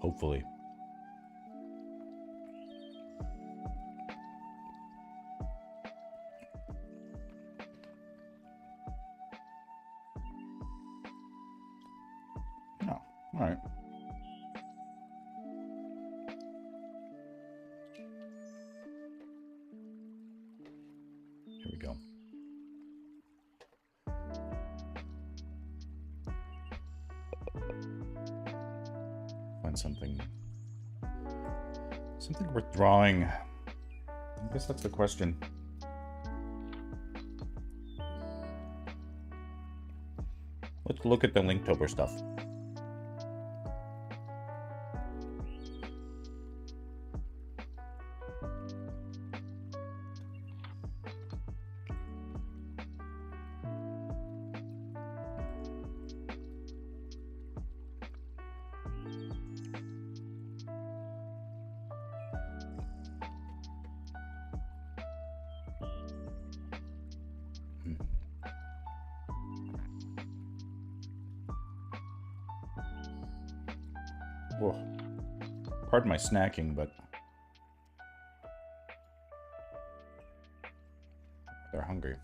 Hopefully. Oh, all right. Here we go. Find something worth drawing. I guess that's the question. Let's look at the Linktober stuff. Whoa. Pardon my snacking, but they're hungry.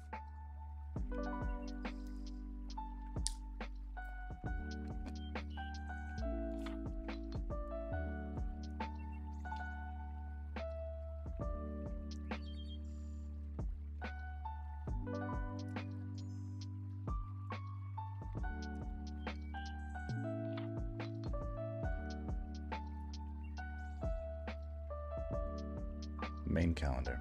Main calendar.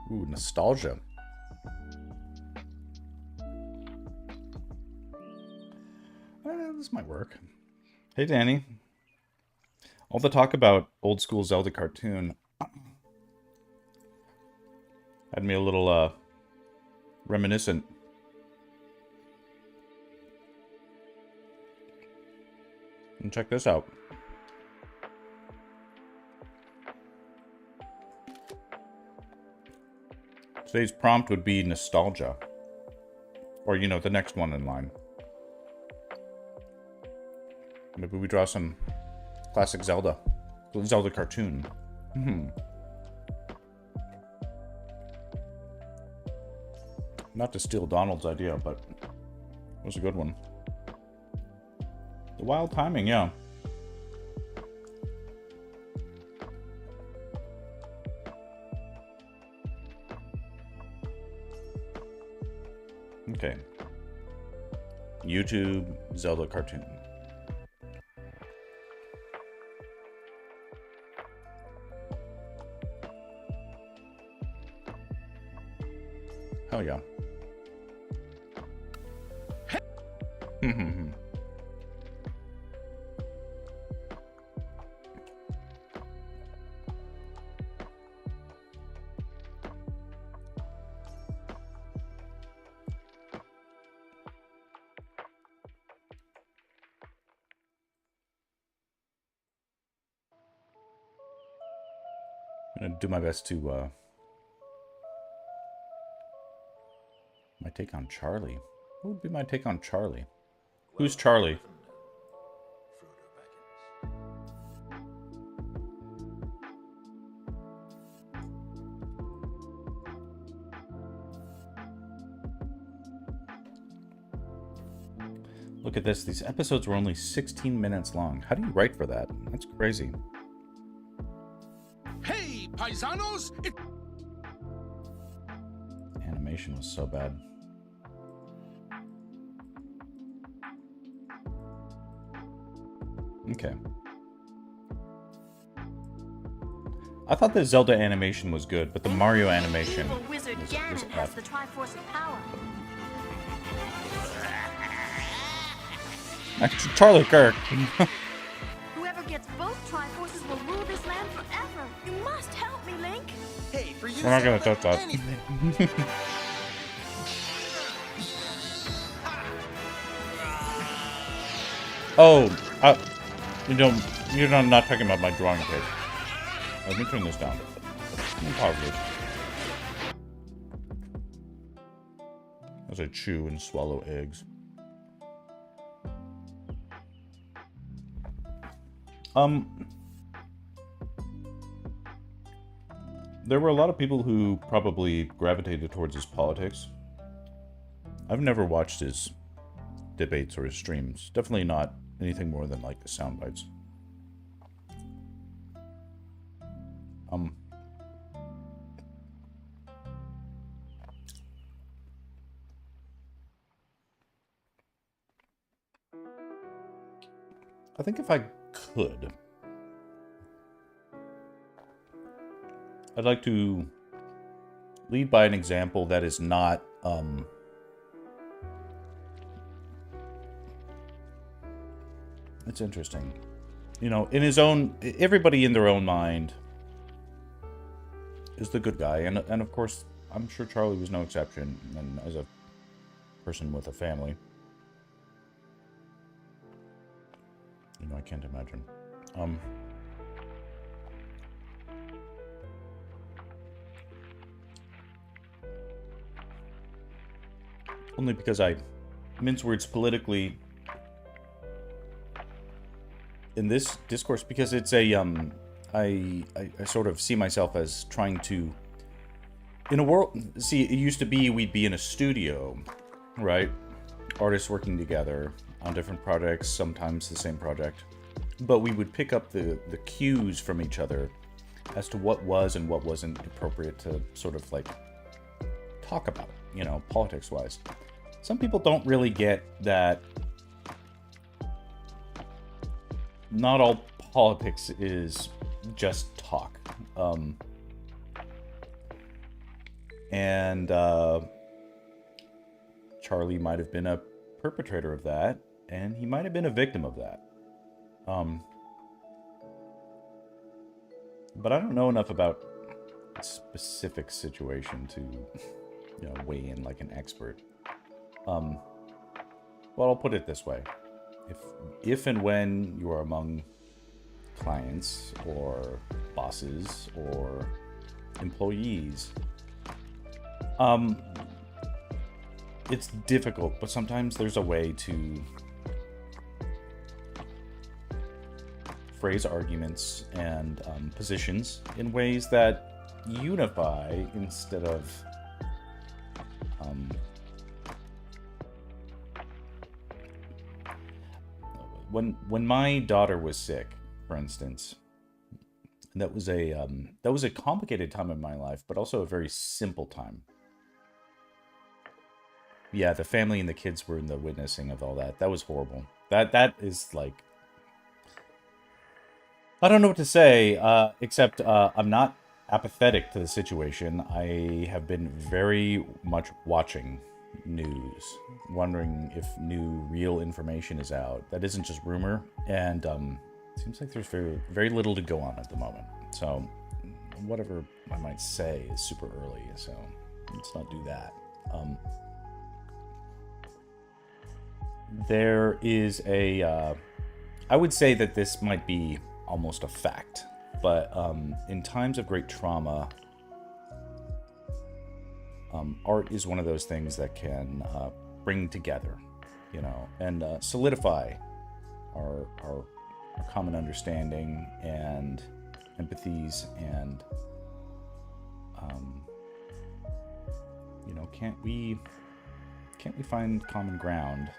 Ooh, nostalgia. This might work. Hey, Danny. All the talk about old school Zelda cartoon had me a little reminiscent. And check this out. Today's prompt would be nostalgia. Or, you know, the next one in line. Maybe we draw some classic Zelda cartoon. Not to steal Donald's idea, but it was a good one. The wild timing, yeah. Okay. YouTube Zelda cartoon. Hell yeah. I'm gonna do my best to my take on Charlie. What would be my take on Charlie? Who's Charlie? Look at this. These episodes were only 16 minutes long. How do you write for that? That's crazy. Hey, paisanos! Animation was so bad. Okay. I thought the Zelda animation was good, but the Mario animation was F. The Triforce of Power. Charlie Kirk. Whoever gets both Triforces will rule this land forever. You must help me, Link. Hey, for you. We're not gonna touch that. Oh, you're not talking about my drawing page. Let me turn this down. Let me pause this. As I chew and swallow eggs. There were a lot of people who probably gravitated towards his politics. I've never watched his debates or his streams. Definitely not anything more than like the sound bites. I think if I could, I'd like to lead by an example that is not, it's interesting. You know, in his own, everybody in their own mind is the good guy. And of course, I'm sure Charlie was no exception. And as a person with a family, you know, I can't imagine. Only because I mince words politically in this discourse, because it's a I sort of see myself as trying to, in a world, see, it used to be we'd be in a studio, right? Artists working together on different projects, sometimes the same project, but we would pick up the cues from each other as to what was and what wasn't appropriate to sort of like talk about, you know, politics wise. Some people don't really get that not all politics is just talk. And Charlie might have been a perpetrator of that, and he might have been a victim of that. But I don't know enough about a specific situation to, you know, weigh in like an expert. Well, I'll put it this way. If and when you are among clients or bosses or employees, it's difficult, but sometimes there's a way to phrase arguments and positions in ways that unify instead of when my daughter was sick, for instance, that was a complicated time in my life, but also a very simple time. Yeah, the family and the kids were in the witnessing of all that. That was horrible. That is like, I don't know what to say, except I'm not apathetic to the situation. I have been very much watching news, wondering if new real information is out that isn't just rumor, and it seems like there's very little to go on at the moment. So whatever I might say is super early, so let's not do that. There is a I would say that this might be almost a fact, but in times of great trauma, art is one of those things that can bring together, you know, and solidify our common understanding and empathies, and you know, can't we find common ground,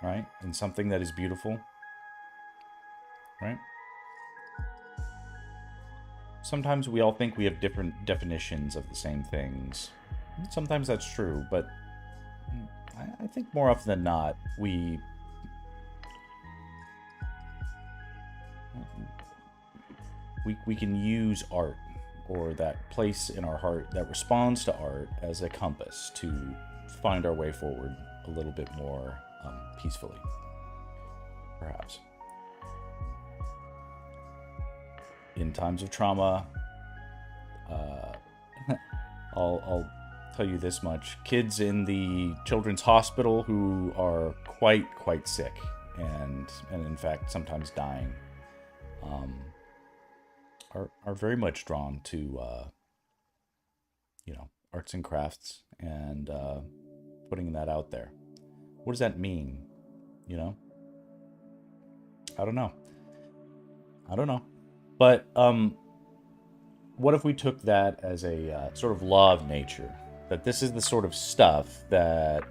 right, in something that is beautiful, right? Sometimes we all think we have different definitions of the same things. Sometimes that's true, but I think more often than not, we can use art, or that place in our heart that responds to art, as a compass to find our way forward a little bit more peacefully, perhaps. In times of trauma, I'll tell you this much: kids in the children's hospital who are quite sick, and in fact sometimes dying, are very much drawn to you know, arts and crafts, and putting that out there. What does that mean? You know, I don't know. I don't know. But what if we took that as a sort of law of nature? That this is the sort of stuff that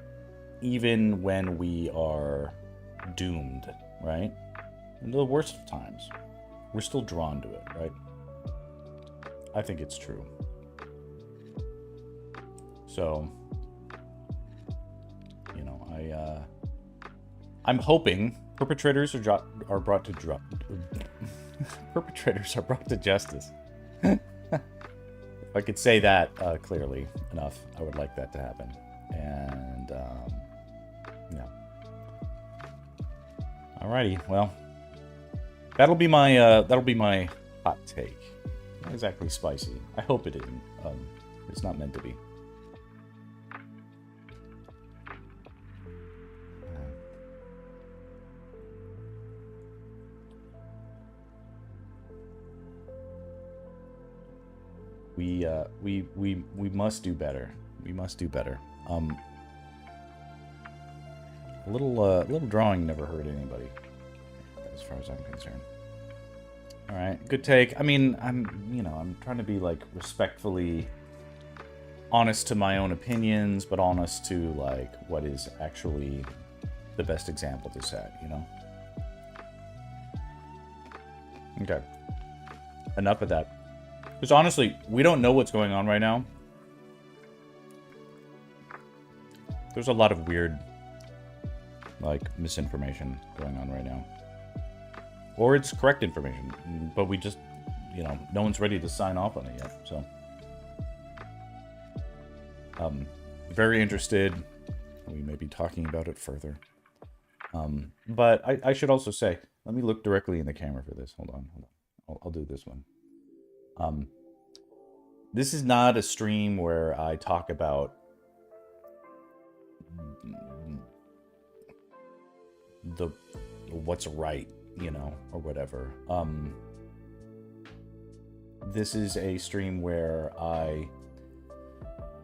even when we are doomed, right? In the worst of times, we're still drawn to it, right? I think it's true. So, you know, I'm hoping perpetrators are brought to perpetrators are brought to justice. If I could say that clearly enough, I would like that to happen. And yeah. Alrighty, well, that'll be my hot take. Not exactly spicy. I hope it isn't. It's not meant to be. We must do better. We must do better. A little drawing never hurt anybody, as far as I'm concerned. All right, good take. I mean, I'm trying to be like respectfully honest to my own opinions, but honest to like what is actually the best example to set, you know? Okay. Enough of that. Because honestly, we don't know what's going on right now. There's a lot of weird, like, misinformation going on right now. Or it's correct information, but we just, you know, no one's ready to sign off on it yet, so. Very interested. We may be talking about it further. But I should also say, let me look directly in the camera for this. Hold on. I'll do this one. This is not a stream where I talk about what's right, you know, or whatever. This is a stream where I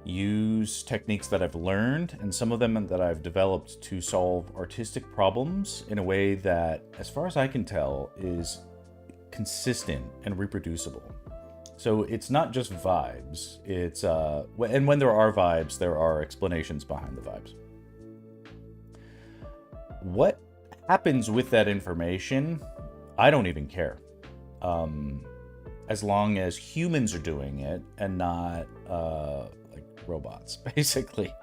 use techniques that I've learned and some of them that I've developed to solve artistic problems in a way that, as far as I can tell, is consistent and reproducible. So it's not just vibes. It's and when there are vibes, there are explanations behind the vibes. What happens with that information, I don't even care. As long as humans are doing it and not like robots, basically.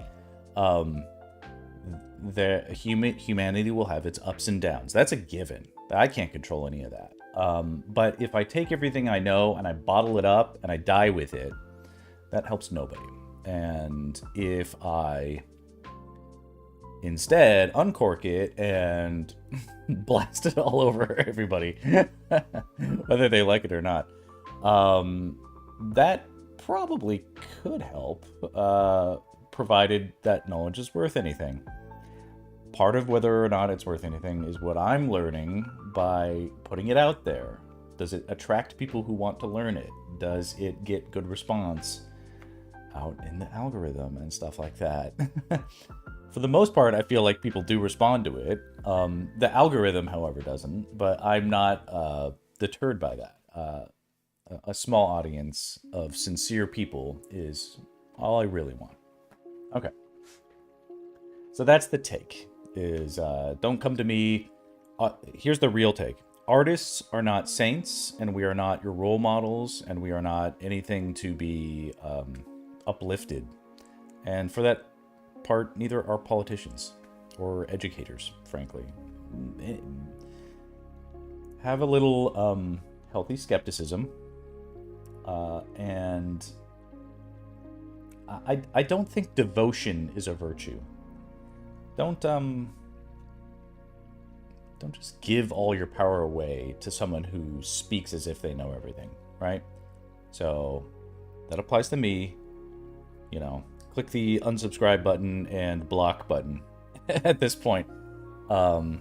Humanity will have its ups and downs. That's a given. I can't control any of that. But if I take everything I know and I bottle it up and I die with it, that helps nobody. And if I instead uncork it and blast it all over everybody, whether they like it or not, that probably could help, provided that knowledge is worth anything. Part of whether or not it's worth anything is what I'm learning by putting it out there. Does it attract people who want to learn it? Does it get good response out in the algorithm and stuff like that? For the most part, I feel like people do respond to it. The algorithm, however, doesn't, but I'm not deterred by that. A small audience of sincere people is all I really want. Okay. So that's the take. Is don't come to me. Here's the real take. Artists are not saints, and we are not your role models, and we are not anything to be uplifted. And for that part, neither are politicians or educators, frankly. Have a little healthy skepticism. And I don't think devotion is a virtue. Don't just give all your power away to someone who speaks as if they know everything, right? So that applies to me. You know, click the unsubscribe button and block button at this point. Or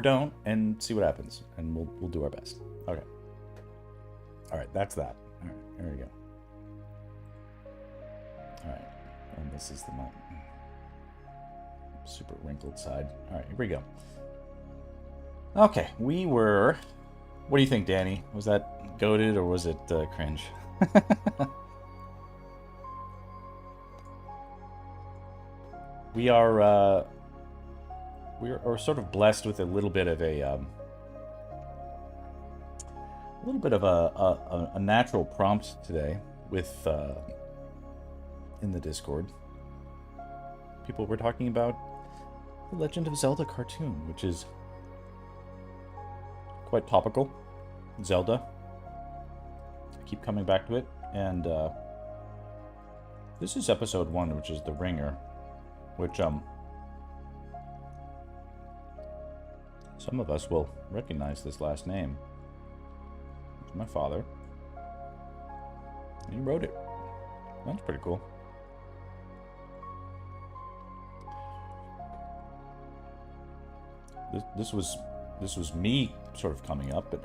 don't, and see what happens, and we'll do our best. Okay. All right, that's that. All right, there we go. All right, and this is the super wrinkled side. All right, here we go. Okay, we were... What do you think, Danny? Was that goated or was it cringe? We are we're sort of blessed with a little bit of a natural prompt today with in the Discord. People were talking about the Legend of Zelda cartoon, which is quite topical. Zelda. I keep coming back to it, and this is episode 1, which is The Ringer, which some of us will recognize this last name. It's my father. He wrote it. That's pretty cool. This was me sort of coming up, but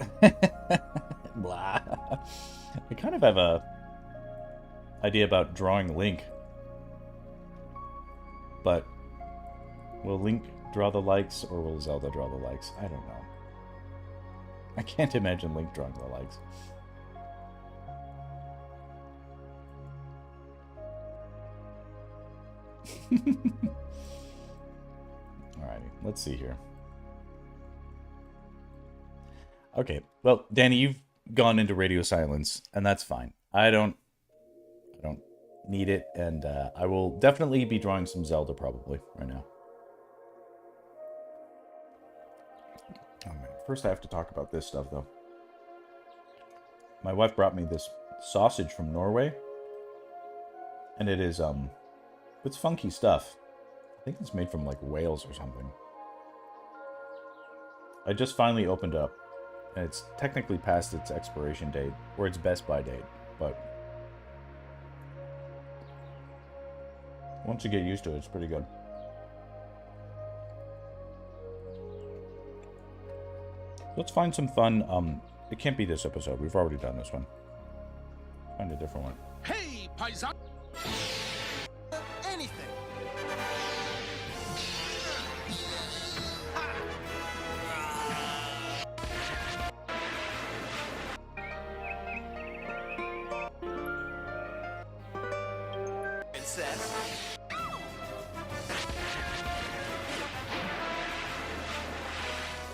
blah. I kind of have a idea about drawing Link, but will Link draw the likes or will Zelda draw the likes? I don't know. I can't imagine Link drawing the likes. Alrighty, let's see here. Okay, well, Danny, you've gone into radio silence, and that's fine. I don't need it, and I will definitely be drawing some Zelda probably right now. Oh man, first I have to talk about this stuff though. My wife brought me this sausage from Norway, and it is it's funky stuff. I think it's made from like whales or something. I just finally opened up, and it's technically past its expiration date, or its best by date, but once you get used to it, it's pretty good. Let's find some fun. It can't be this episode. We've already done this one. Find a different one. Hey, Paisan. Anything. Princess.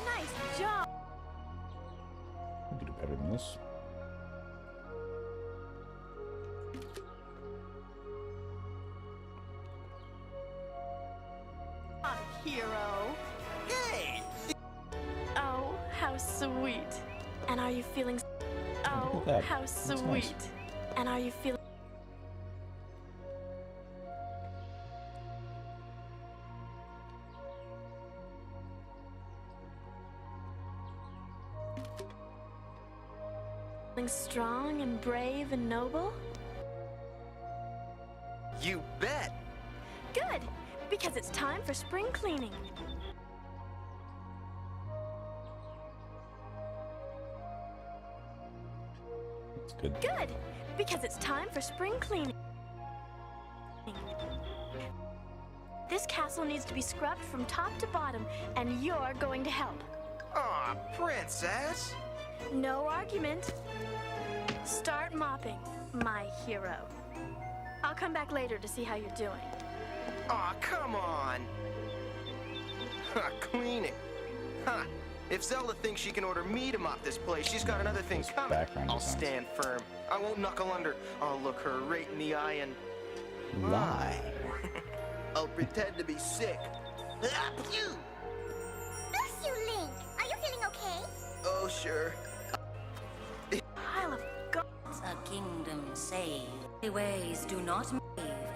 Nice job. We can do better than this. Hero. Hey. Oh, how sweet. And are you feeling... Oh, Look at that. how That's sweet. nice. And are you feeling... strong and brave and noble? You bet. Good, because it's time for spring cleaning. It's good. Good, because it's time for spring cleaning. This castle needs to be scrubbed from top to bottom, and you're going to help. Aw, princess. No argument. Start mopping, my hero. I'll come back later to see how you're doing. Aw, come on. Huh, cleaning. Huh. If Zelda thinks she can order me to mop this place, she's got another thing coming. background I'll designs. stand firm. I won't knuckle under. I'll look her right in the eye and Lie. I'll pretend to be sick. Ah, phew. Bless you, Link. Are you feeling okay? Oh, sure. Pile of God. A kingdom saved. The ways do not move,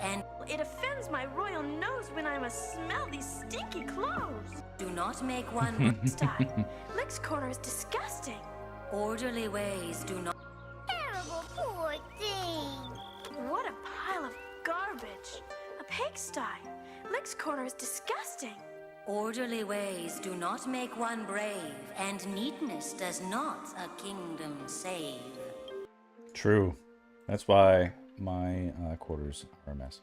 and It offends my royal nose when I must smell these stinky clothes. do not make one Style. Lick's corner is disgusting. orderly ways do not Terrible, poor thing. What a pile of garbage. A pigsty. Lick's corner is disgusting. orderly ways do not make one brave, and neatness does not a kingdom save. True. That's why my quarters are a mess.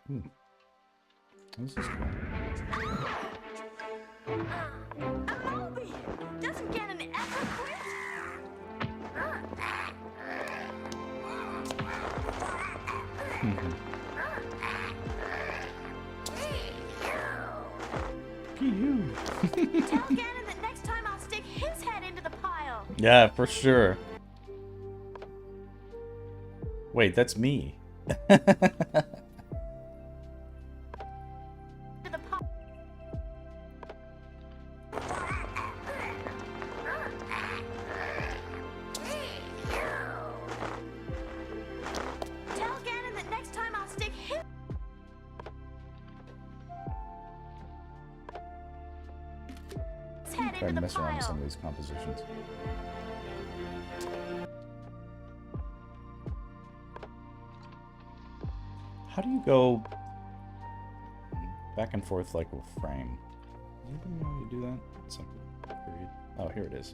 Ooh. This is cool. Obi! Doesn't Ganon ever quit? Tell Ganon that next time I'll stick his head into the pile. Yeah, for sure. Wait, that's me. To the pile. Tell Ganon that next time I'll stick his head Try into to the mess around with some pile. of these compositions. How do you go back and forth like a frame? Anybody know how you do that? It's like a period. Oh, here it is.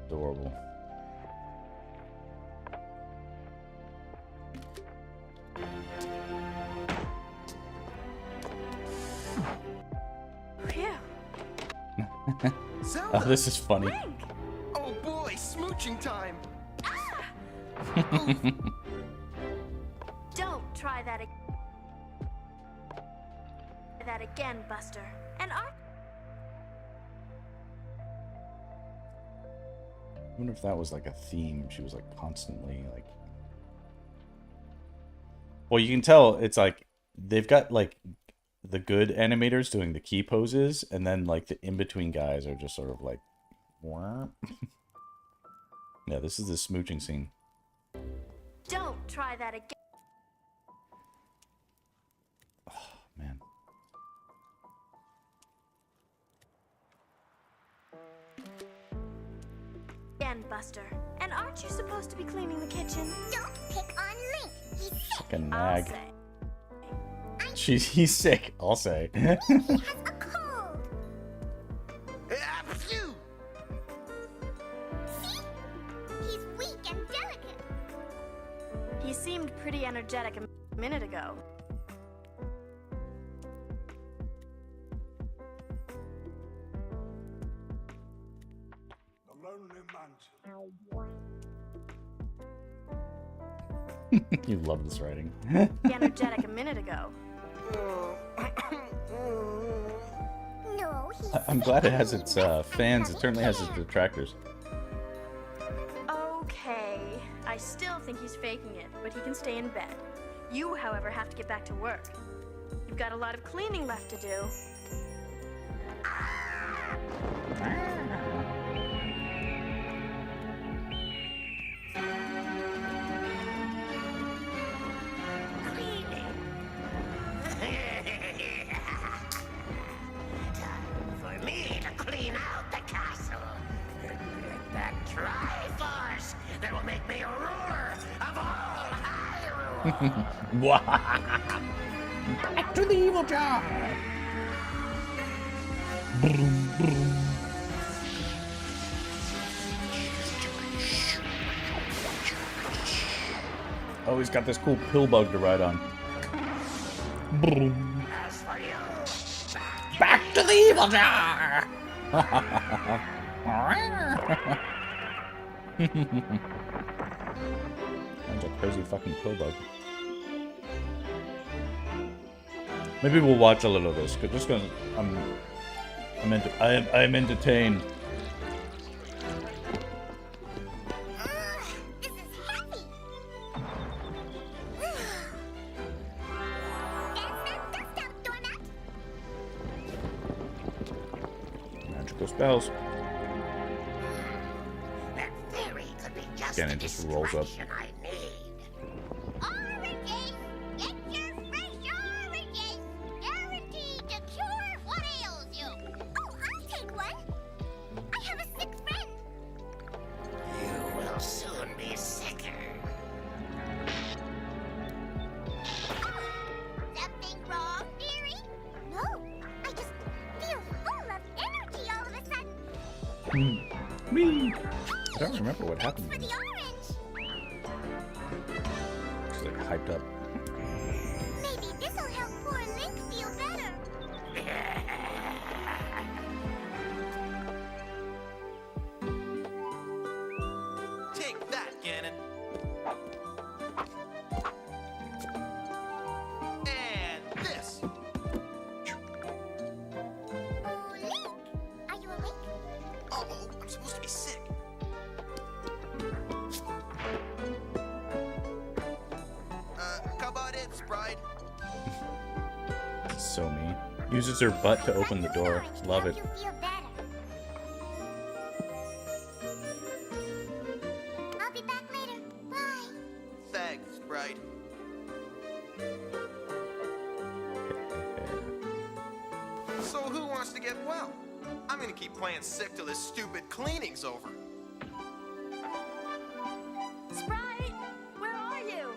Adorable. Phew. Zelda! Oh, this is funny. Link! Oh boy, smooching time! Don't try that again, Buster. And Art. I wonder if that was like a theme. She was like constantly like. Well, you can tell it's like they've got like the good animators doing the key poses, and then like the in-between guys are just sort of like. Wah. Yeah, this is the smooching scene. Don't try that again. Man. Buster. And aren't you supposed to be cleaning the kitchen? Don't pick on Link. He's sick. Like a I'll nag. say. He's sick, I'll say. He has a cold. Phew! See? He's weak and delicate. He seemed pretty energetic a minute ago. You love this writing. Energetic a minute ago. No, he's I'm glad it has its fans. It certainly has its detractors. Okay. I still think he's faking it, but he can stay in bed. You, however, have to get back to work. You've got a lot of cleaning left to do. For me to clean out the castle. That Triforce that will make me ruler of all Hyrule. Back to the evil jar! Broom, broom. Oh, he's got this cool pill bug to ride on. Broom. As for you, Back to the evil jar! Sounds like crazy fucking pill bug. Maybe we'll watch a little of this, just because I'm entertained. This is heavy. Dance that dust out, doormat. Magical spells. that theory could be just Again, the it just rolls up. distraction I need. Oranges! Get your fresh oranges! Guaranteed to cure what ails you. Oh, I'll take one. I have a sick friend. You will soon be sicker. Something wrong, dearie? No, I just feel full of energy all of a sudden. Whee! I don't remember what happened. For the orange. She's like hyped up. Maybe this'll help poor Link feel better. Take that, Ganon. And this. Oh, Link! Are you awake? Uh-oh, I'm supposed to be sick. How about it, Sprite? So mean. Uses her butt to open the door. Love it. Help you feel better. I'll be back later. Bye. Thanks, Sprite. So who wants to get well? I'm gonna keep playing sick till this stupid cleaning's over. Sprite, where are you?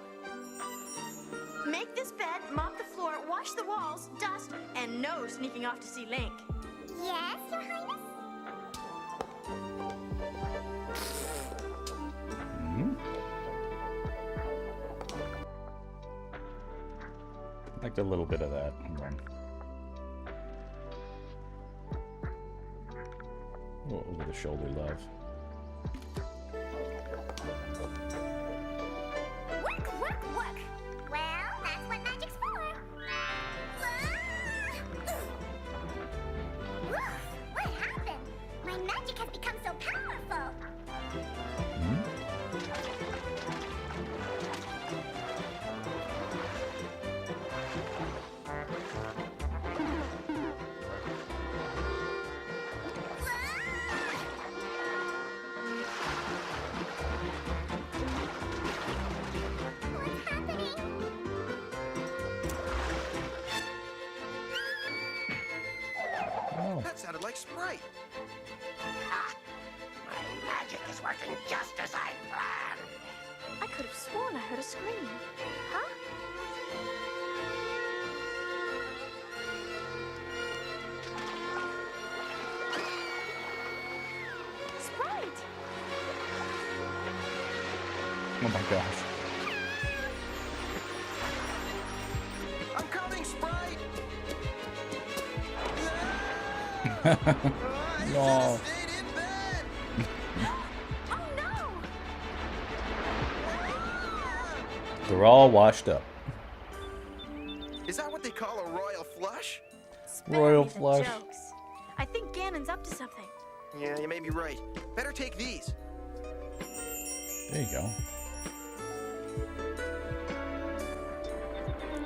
Make this bed, mop the floor, wash the walls, dust, and no sneaking off to see Link. Yes, Your Highness? Hmm? Liked a little bit of that. Hold on. Oh, over the shoulder love. Work, work, work. Well, that's what magic's for. What happened? My magic has become so powerful. Hmm? What's happening? Oh. That sounded like Sprite. Ah, my magic is working just as I planned. I could have sworn I heard a scream. Huh? Sprite! Oh my gosh. I'm coming, Sprite! I No. should've stayed in bed! Oh no! They're all washed up. Is that what they call a royal flush? Spare Royal me the flush. jokes. I think Ganon's up to something. Yeah, you may be right. Better take these. There you go.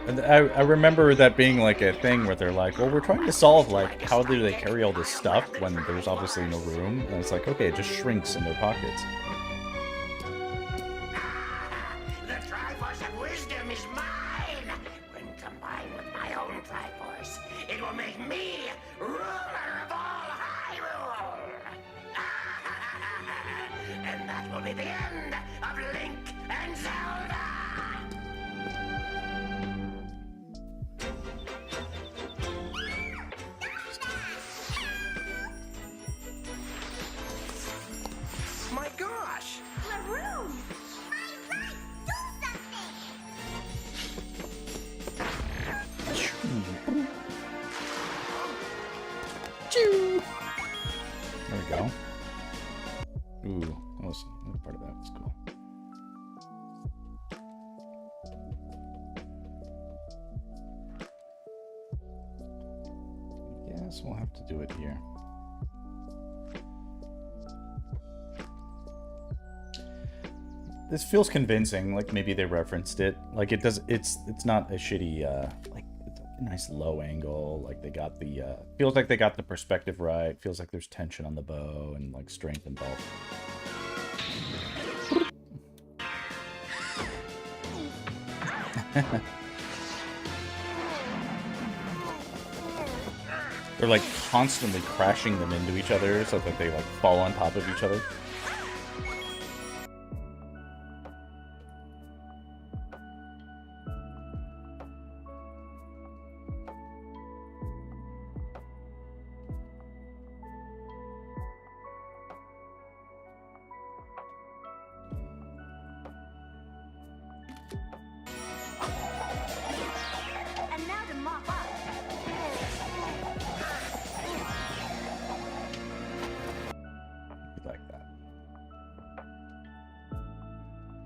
And I remember that being like a thing where they're like, well, we're trying to solve like how do they carry all this stuff when there's obviously no room, and it's like, okay, it just shrinks in their pockets. The Triforce of Wisdom is mine! When combined with my own Triforce, it will make me ruler of all Hyrule! And that will be the end of Link and Zelda! My gosh! Laroon! My right! Do something! There we go. Ooh, that part of that was cool. Yes, we'll have to do it here. This feels convincing, like maybe they referenced it. Like it does, it's not a shitty, like it's a nice low angle. Like they got the, feels like they got the perspective right. Feels like there's tension on the bow and like strength and bulk. They're like constantly crashing them into each other so that they like fall on top of each other.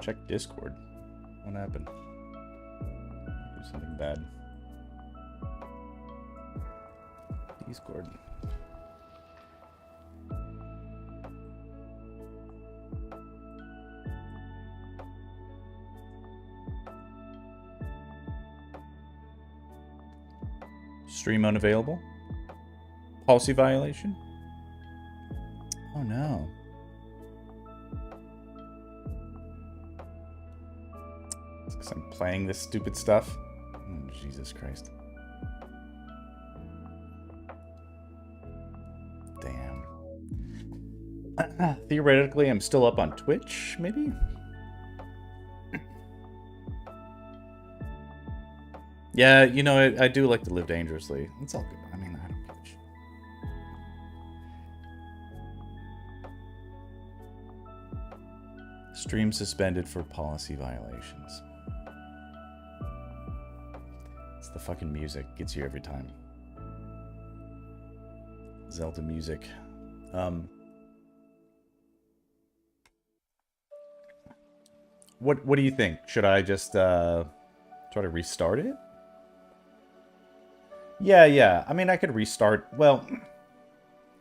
Check Discord. What happened? Do something bad. Discord. Stream unavailable. Policy violation? Oh no. It's because I'm playing this stupid stuff. Oh, Jesus Christ. Damn. Theoretically, I'm still up on Twitch, maybe? Yeah, you know, I do like to live dangerously. It's all good. I mean, I don't give a shit. Stream suspended for policy violations. It's the fucking music. Gets you every time. Zelda music. What do you think? Should I just try to restart it? Yeah. I mean, I could restart. Well,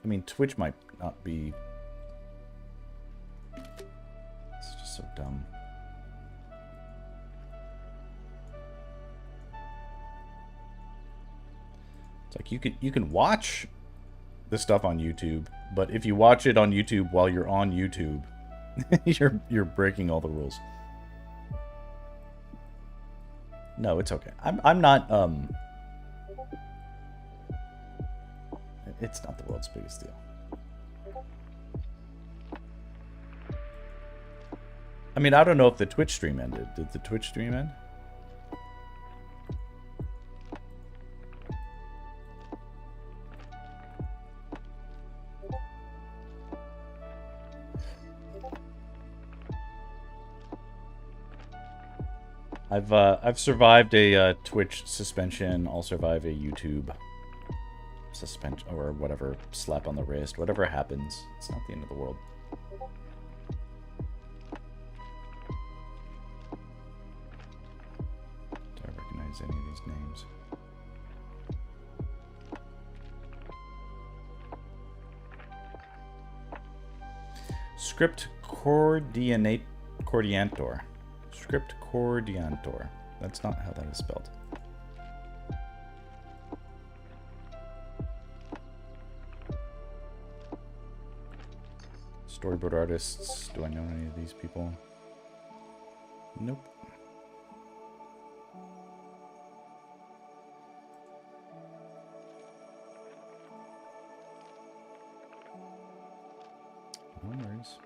I mean, Twitch might not be. It's just so dumb. It's like you can watch the stuff on YouTube, but if you watch it on YouTube while you're on YouTube, you're breaking all the rules. No, it's okay. I'm not It's not the world's biggest deal. I mean, I don't know if the Twitch stream ended. Did the Twitch stream end? I've survived a Twitch suspension. I'll survive a YouTube suspension or whatever, slap on the wrist, whatever happens. It's not the end of the world. Do I recognize any of these names? Script Cordiantor. Script Cordiantor. That's not how that is spelled. Storyboard artists. Do I know any of these people? Nope. No worries.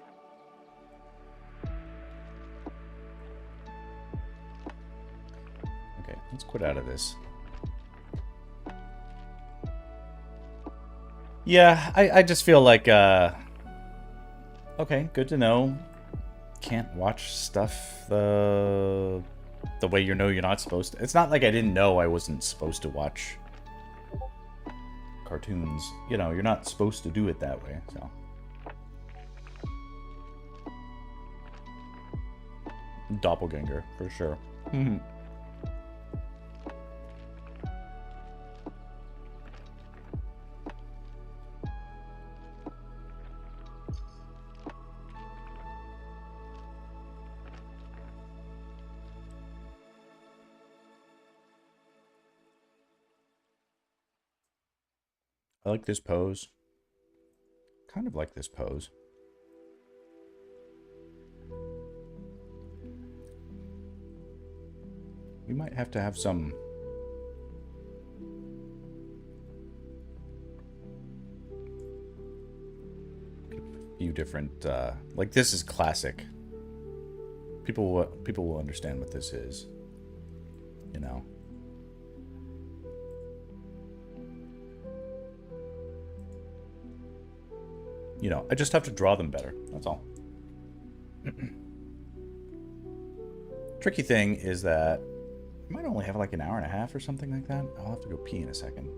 Okay, let's quit out of this. Yeah, I just feel like, okay, good to know. Can't watch stuff the way you know you're not supposed to. It's not like I didn't know I wasn't supposed to watch cartoons. You know, you're not supposed to do it that way, so. Doppelganger, for sure. I like this pose. Kind of like this pose. We might have to have some few different like this is classic. People will understand what this is. You know. You know, I just have to draw them better. That's all. Tricky thing is that I might only have like an hour and a half or something like that. I'll have to go pee in a second.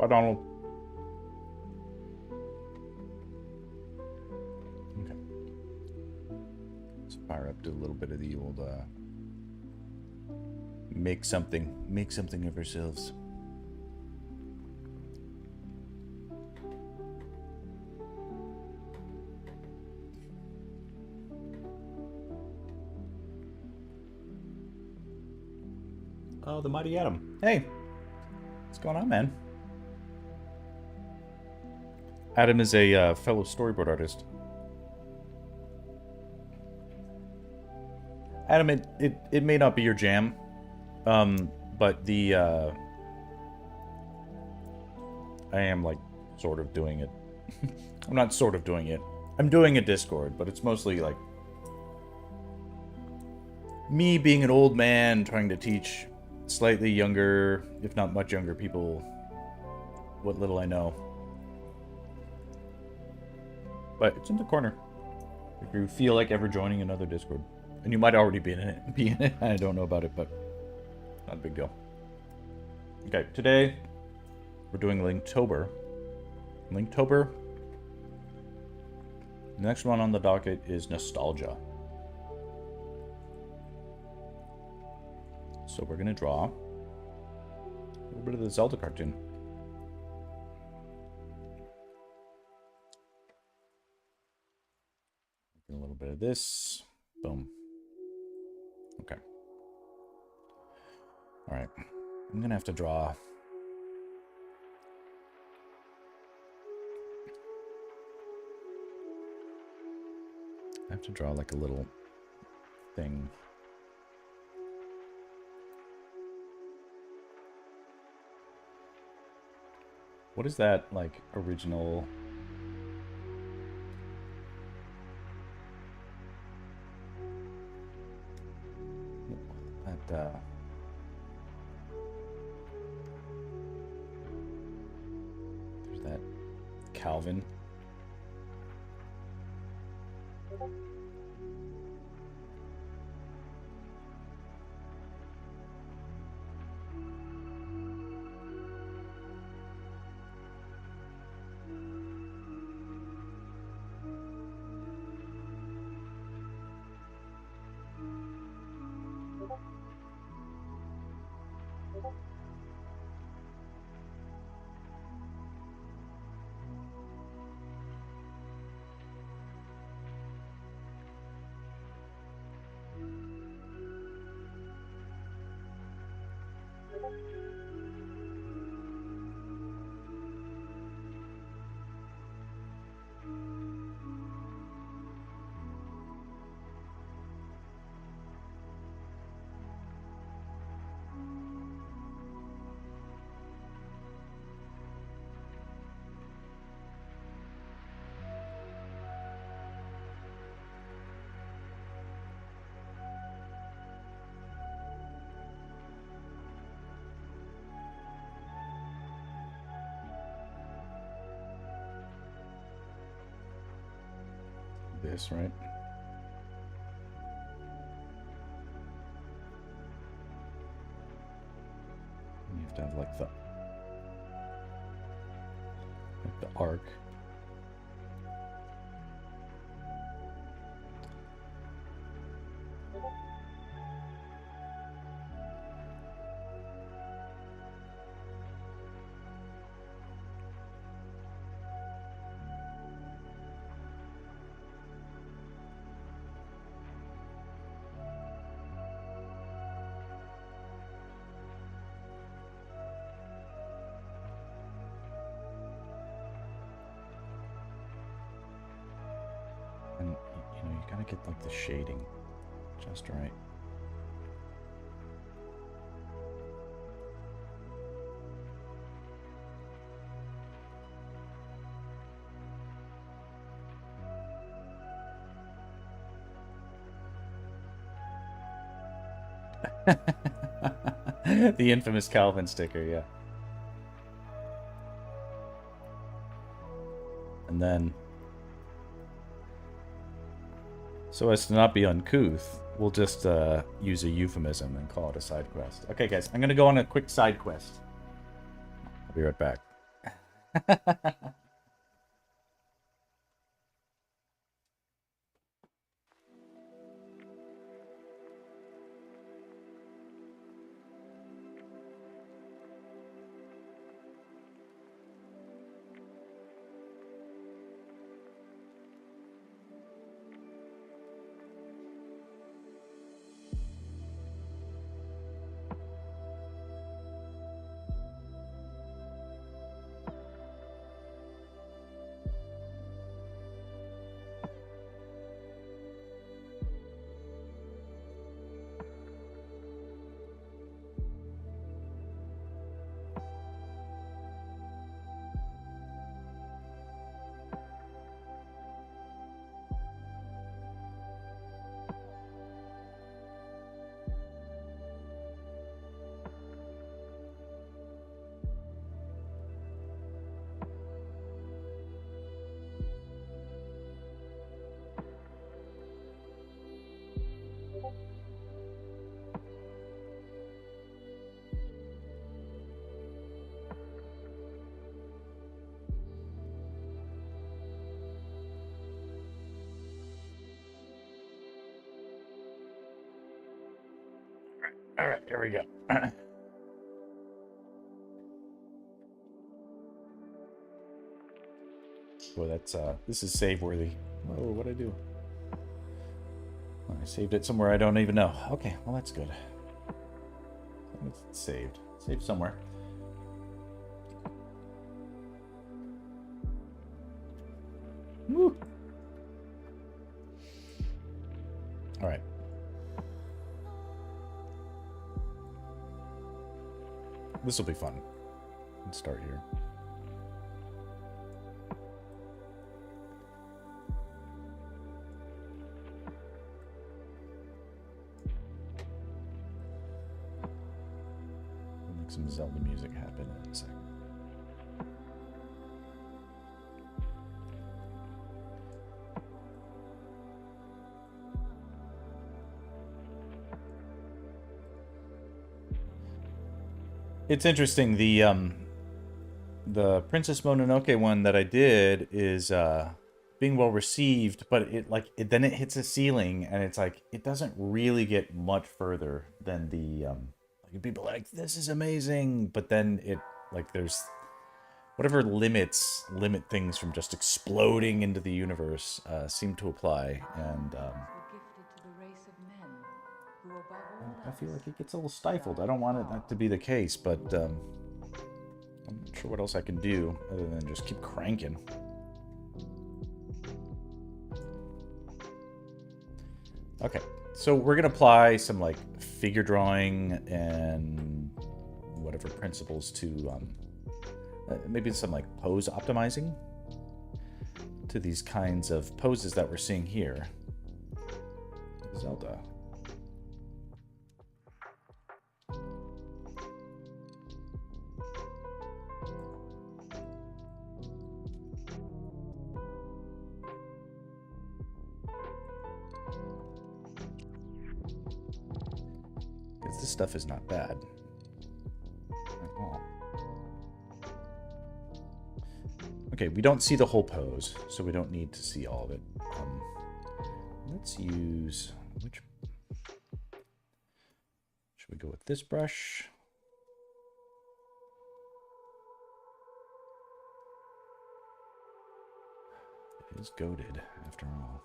Donald. Okay. Let's fire up to a little bit of the old, make something of ourselves. Oh, the Mighty Atom. Hey, what's going on, man? Adam is a fellow storyboard artist. Adam, it may not be your jam, but the I am like sort of doing it. I'm not sort of doing it. I'm doing a Discord, but it's mostly like me being an old man trying to teach slightly younger, if not much younger people what little I know. But it's in the corner. If you feel like ever joining another Discord. And you might already be in it. I don't know about it, but not a big deal. Okay, today we're doing Linktober. Linktober. The next one on the docket is Nostalgia. So we're gonna draw a little bit of the Zelda cartoon. A little bit of this. Boom. Okay. Alright. I'm gonna have to draw. I have to draw like a little thing. What is that, like, original... That, there's that Calvin. This, right? You have to have like the arc. And, you know, you gotta get, like, the shading just right. The infamous Calvin sticker, yeah. And then, so as to not be uncouth, we'll just use a euphemism and call it a side quest. Okay, guys, I'm gonna go on a quick side quest. I'll be right back. All right, here we go. Boy, that's this is save worthy. Whoa, what'd I do? I saved it somewhere I don't even know. Okay, well that's good. It's saved. Saved somewhere. Woo! All right. This will be fun. Let's start here. We'll make some Zelda music happen in a second. It's interesting. The Princess Mononoke one that I did is being well received, but then it hits a ceiling, and it's like it doesn't really get much further than the people are like, this is amazing, but then it there's whatever limit things from just exploding into the universe seem to apply, and I feel like it gets a little stifled. I don't want it not to be the case, but I'm not sure what else I can do other than just keep cranking. Okay, so we're gonna apply some figure drawing and whatever principles to maybe some pose optimizing to these kinds of poses that we're seeing here. Zelda. This stuff is not bad at all. Okay, we don't see the whole pose, so we don't need to see all of it. Let's use which? Should we go with this brush? It is goated, after all.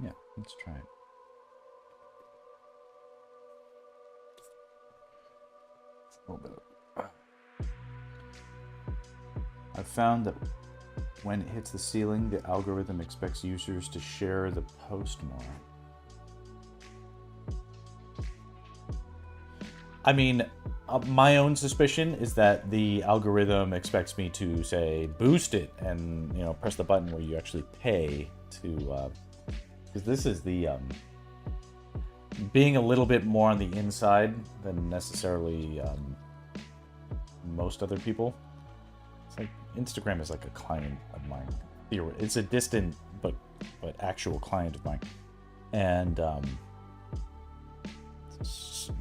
Yeah, let's try it. A little bit. I've found that when it hits the ceiling, the algorithm expects users to share the post more. I mean, my own suspicion is that the algorithm expects me to say boost it and press the button where you actually pay to. Because this is the being a little bit more on the inside than necessarily most other people. It's like Instagram is like a client of mine. It's a distant but actual client of mine, and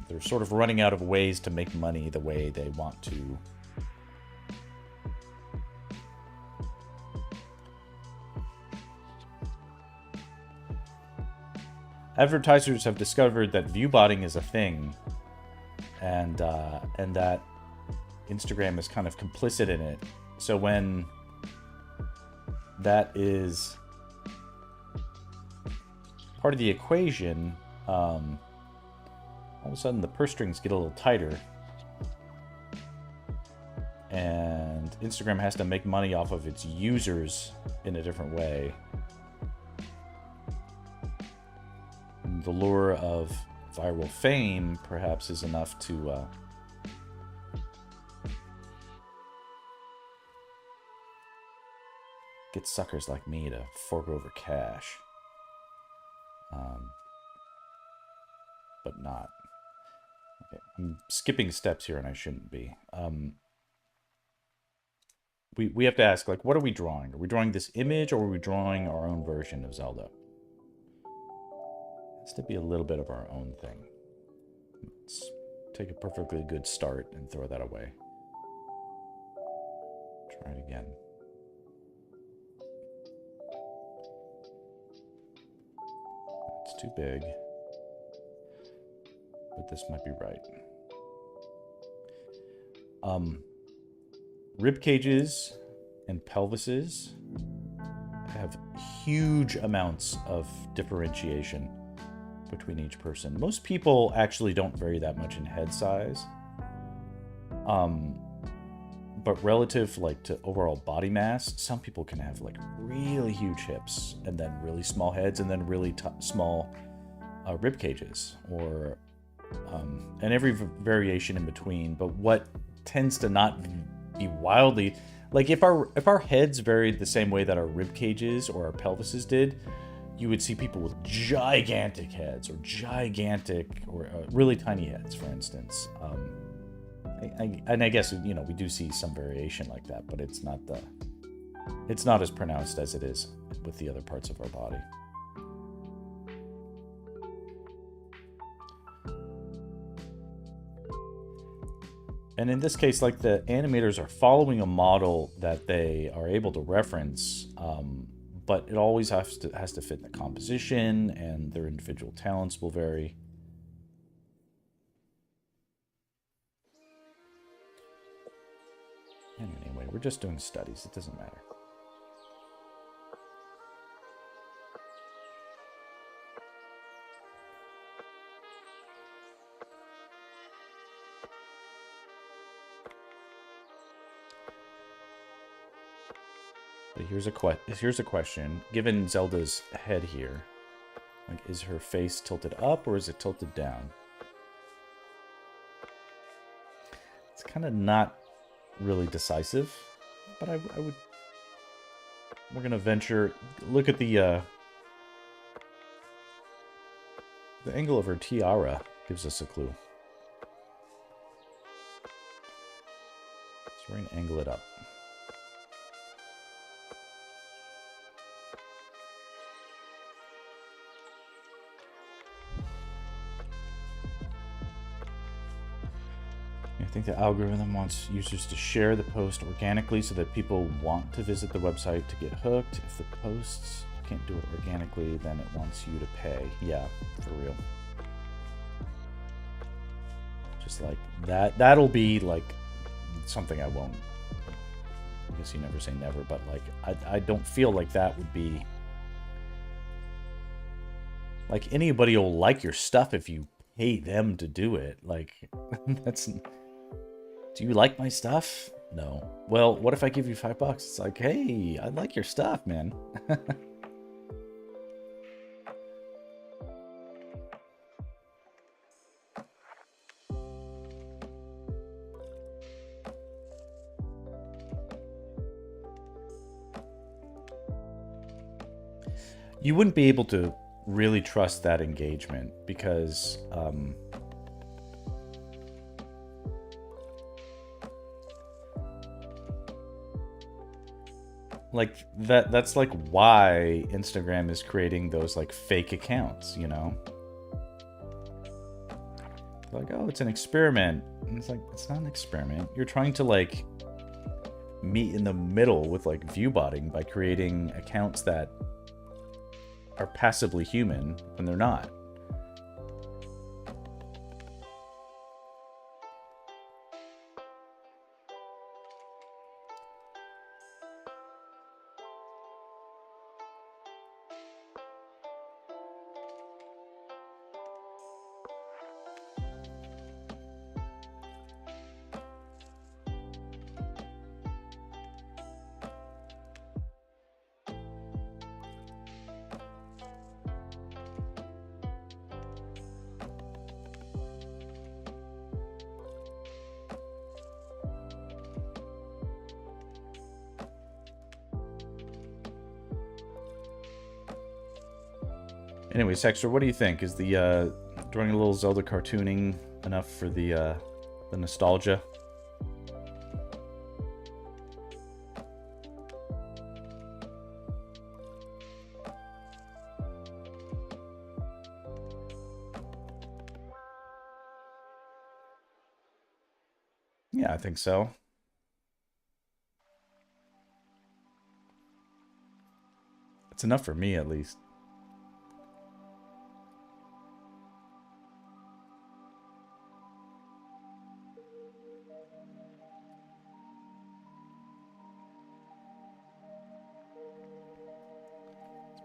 they're sort of running out of ways to make money the way they want to. Advertisers have discovered that viewbotting is a thing, and that Instagram is kind of complicit in it. So when that is part of the equation, all of a sudden the purse strings get a little tighter, and Instagram has to make money off of its users in a different way. The lure of viral fame perhaps is enough to get suckers like me to fork over cash. But not. Okay. I'm skipping steps here and I shouldn't be. We have to ask, like, what are we drawing? Are we drawing this image, or are we drawing our own version of Zelda? It has to be a little bit of our own thing. Let's take a perfectly good start and throw that away. Try it again. It's too big. But this might be right. Rib cages and pelvises have huge amounts of differentiation between each person. Most people actually don't vary that much in head size. But relative like to overall body mass, some people can have like really huge hips and then really small heads and then really small rib cages, or and every variation in between. But what tends to not be wildly, like if our heads varied the same way that our rib cages or our pelvises did, you would see people with gigantic heads or gigantic or really tiny heads, for instance. And I guess, you know, we do see some variation like that, but it's not as pronounced as it is with the other parts of our body. And in this case, like, the animators are following a model that they are able to reference, but it always has to fit in the composition, and their individual talents will vary. And anyway, we're just doing studies. It doesn't matter. But here's a question. Given Zelda's head here, like, is her face tilted up or is it tilted down? It's kind of not really decisive, but I would. We're gonna venture. Look at the angle of her tiara gives us a clue. So we're gonna angle it up. I think the algorithm wants users to share the post organically so that people want to visit the website to get hooked. If the posts can't do it organically, then it wants you to pay. Yeah, for real. Just like that. That'll be like something I won't. I guess you never say never, but like I don't feel like that would be. Like, anybody will like your stuff if you pay them to do it. Like, that's. Do you like my stuff? No. Well, what if I give you $5? It's like, hey, I like your stuff, man. You wouldn't be able to really trust that engagement because like that's like why Instagram is creating those like fake accounts, you know? Like, oh, it's an experiment. And it's like, it's not an experiment. You're trying to, like, meet in the middle with, like, viewbotting by creating accounts that are passively human when they're not. Anyways, Hexter, what do you think? Is the drawing a little Zelda cartooning enough for the nostalgia? Yeah, I think so. It's enough for me, at least.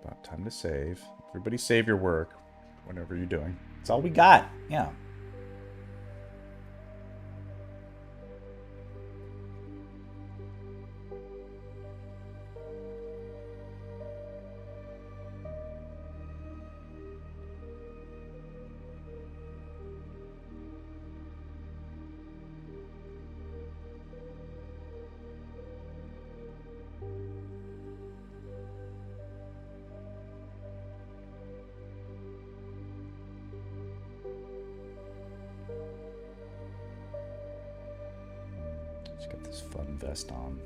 About time to save. Everybody save your work, whatever you're doing. That's all we got. Yeah. She's got this fun vest on.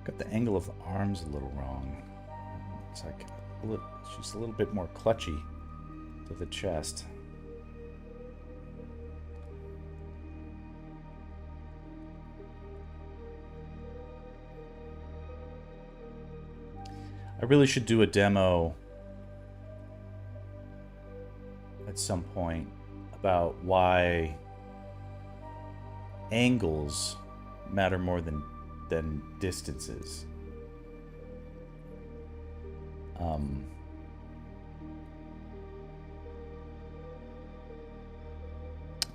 Got the angle of the arms a little wrong. It's like she's a little bit more clutchy to the chest. I really should do a demo at some point about why angles matter more than distances. Oh,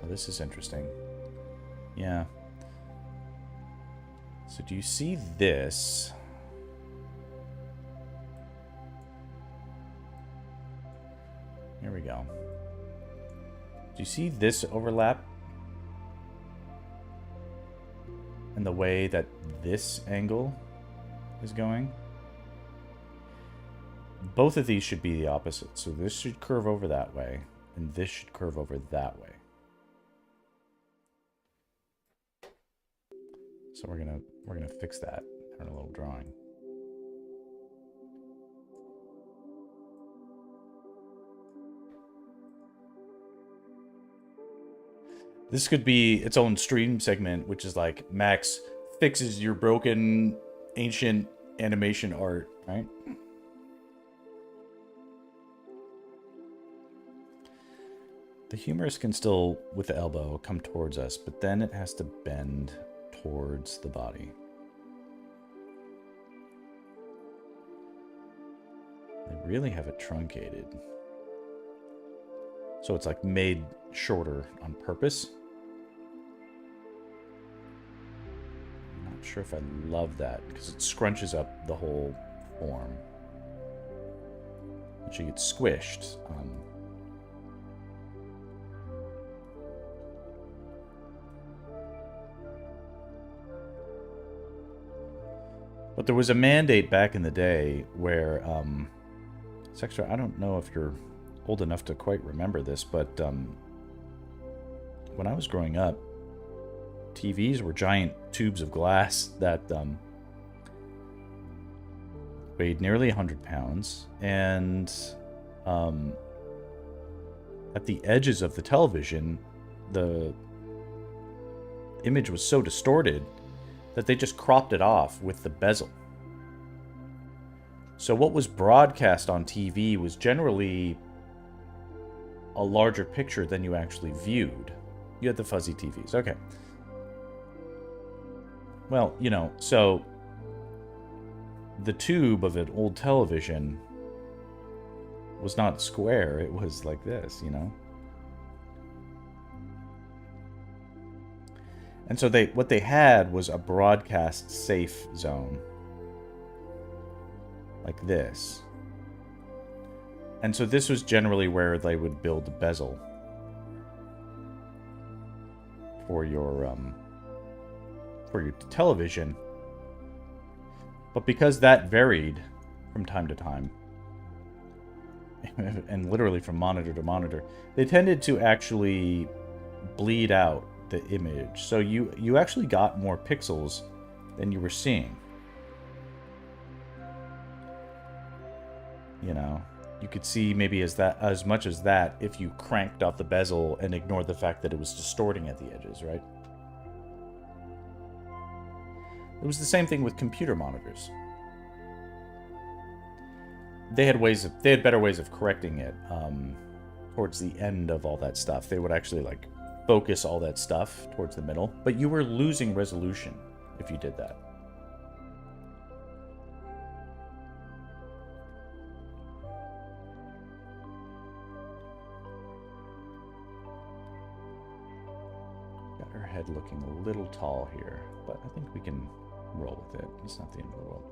this is interesting. Yeah. So do you see this? Here we go. Do you see this overlap? And the way that this angle is going? Both of these should be the opposite. So this should curve over that way, and this should curve over that way. So we're gonna fix that in a little drawing. This could be its own stream segment, which is like Max fixes your broken ancient animation art, right? The humorous can still, with the elbow, come towards us, but then it has to bend towards the body. They really have it truncated. So it's like made shorter on purpose. I'm not sure if I love that because it scrunches up the whole form. And she gets squished. But there was a mandate back in the day where, Sextra, I don't know if you're old enough to quite remember this, but when I was growing up, TVs were giant tubes of glass that weighed nearly 100 pounds, and at the edges of the television, the image was so distorted that they just cropped it off with the bezel. So what was broadcast on TV was generally a larger picture than you actually viewed. You had the fuzzy TVs. Okay. Well, you know, so the tube of an old television was not square. It was like this, you know? And so what they had was a broadcast safe zone. Like this. And so this was generally where they would build the bezel for your television. But because that varied from time to time, and literally from monitor to monitor, they tended to actually bleed out the image. So you actually got more pixels than you were seeing. You know, you could see maybe as much as that if you cranked off the bezel and ignored the fact that it was distorting at the edges, right? It was the same thing with computer monitors. They had better ways of correcting it. Towards the end of all that stuff, they would actually like focus all that stuff towards the middle, but you were losing resolution if you did that. Got her head looking a little tall here, but I think we can roll with it. It's not the end of the world.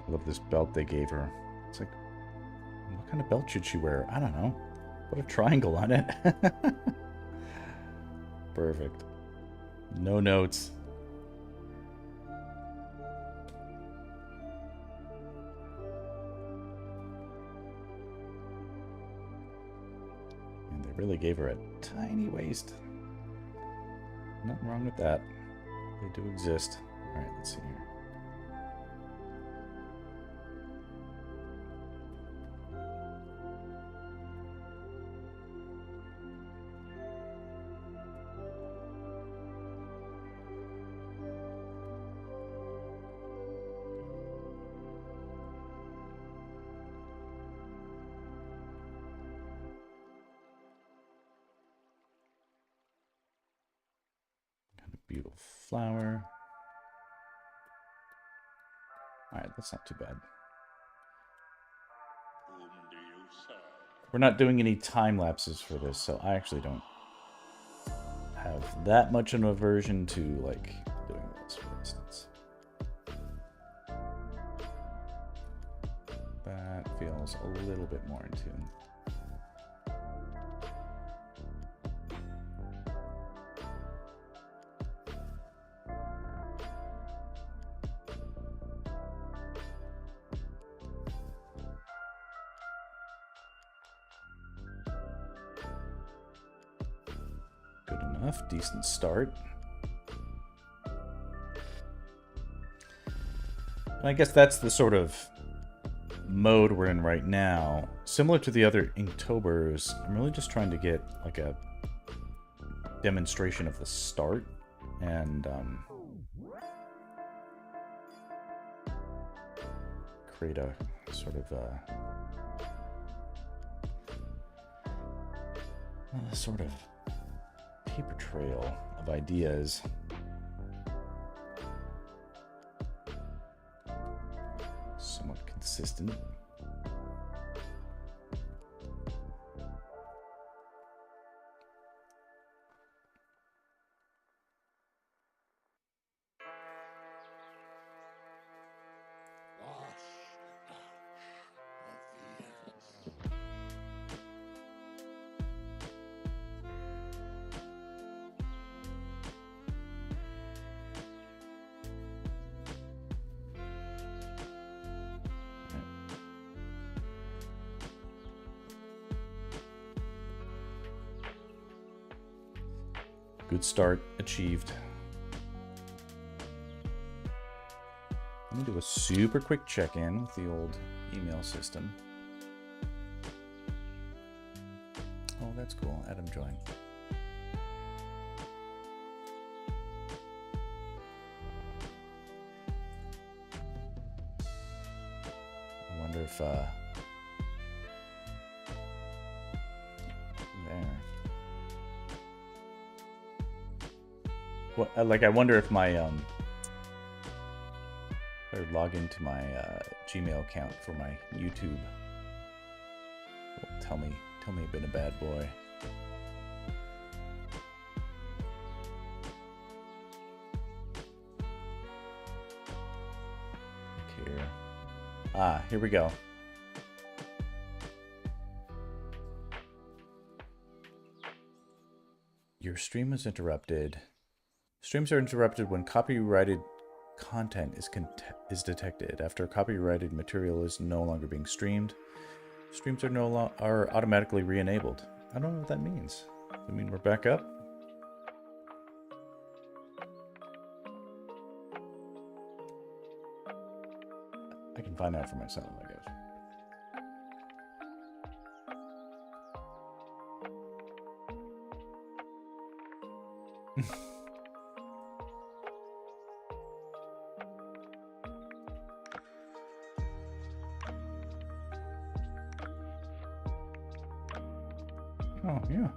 I love this belt they gave her. It's like, what kind of belt should she wear? I don't know. Put a triangle on it. Perfect. No notes. And they really gave her a tiny waist. Nothing wrong with that. They do exist. All right, let's see here. Beautiful flower. Alright, that's not too bad. We're not doing any time lapses for this, so I actually don't have that much of an aversion to like doing this, for instance. That feels a little bit more in tune. Decent start. And I guess that's the sort of mode we're in right now. Similar to the other Inktober's, I'm really just trying to get like a demonstration of the start and create a sort of paper trail of ideas. Somewhat consistent. Good start achieved. Let me do a super quick check-in with the old email system. Oh, that's cool. Adam joined. I wonder if there. Well, like, I wonder if my if I log into my Gmail account for my YouTube, will tell me I've been a bad boy. Here. Ah, here we go. Your stream is interrupted. Streams are interrupted when copyrighted content is detected. After copyrighted material is no longer being streamed, streams are automatically re-enabled. I don't know what that means. Does it mean we're back up? I can find out for myself, I guess. Oh, yeah.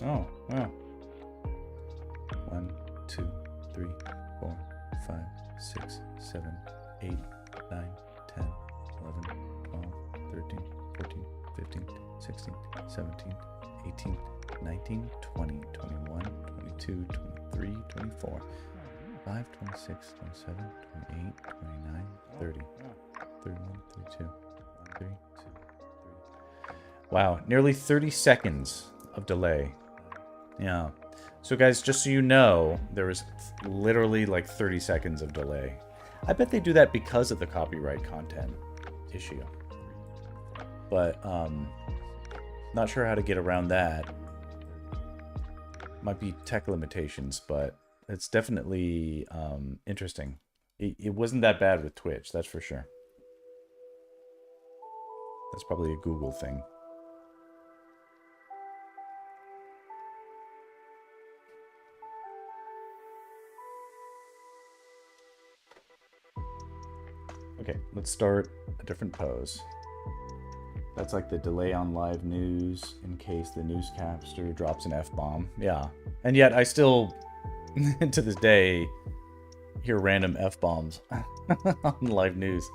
Oh, wow. 1, 2, 3, 4, 5, 6, 7, 8, 9, 10, 11, 12, 13, 14, 15, 16, 17, 18, 19, 20, 21, 22, 23, 24, 25, 26, 27, 28, 29, 30, 31, 32, 32. Wow, nearly 30 seconds of delay. Yeah. So guys, just so you know, there was literally like 30 seconds of delay. I bet they do that because of the copyright content issue. But not sure how to get around that. Might be tech limitations, but it's definitely interesting. It wasn't that bad with Twitch, that's for sure. That's probably a Google thing. Okay, let's start a different pose. That's like the delay on live news in case the newscaster drops an F-bomb. Yeah. And yet I still, to this day, hear random F-bombs on live news,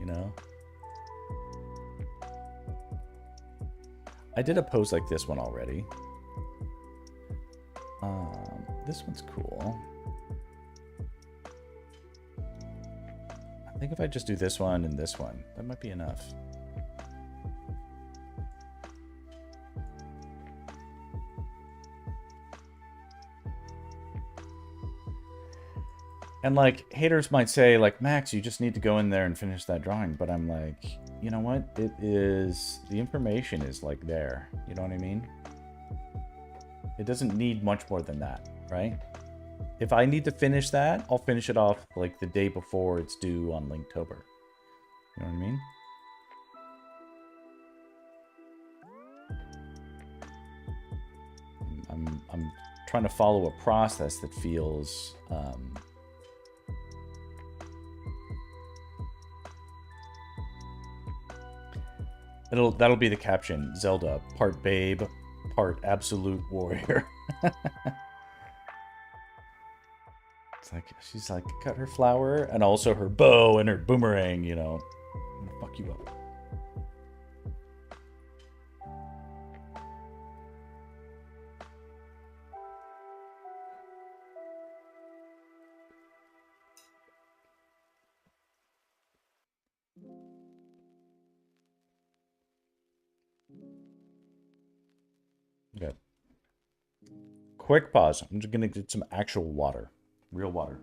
you know? I did a pose like this one already. This one's cool. I think if I just do this one and this one, that might be enough. And like, haters might say like, Max, you just need to go in there and finish that drawing. But I'm like, you know what? It is, the information is like there. You know what I mean? It doesn't need much more than that, right? If I need to finish that, I'll finish it off like the day before it's due on Linktober. You know what I mean? I'm trying to follow a process that feels that'll be the caption. Zelda, part babe, part absolute warrior. It's like, she's like, cut her flower and also her bow and her boomerang, you know. I'm gonna fuck you up. Okay. Quick pause. I'm just gonna get some actual water. Real water.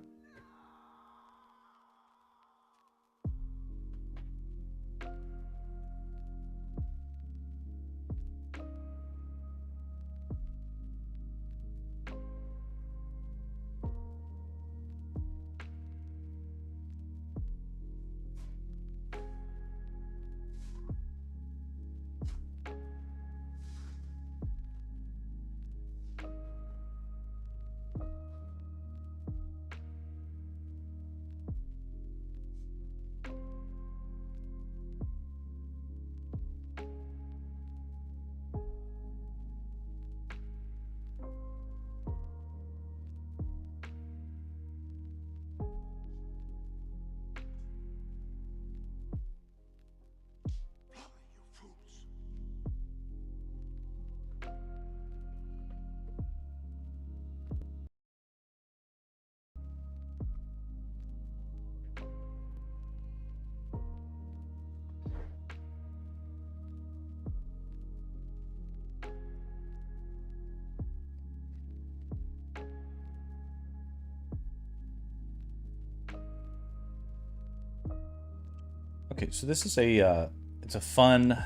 Okay, so this is a, it's a fun...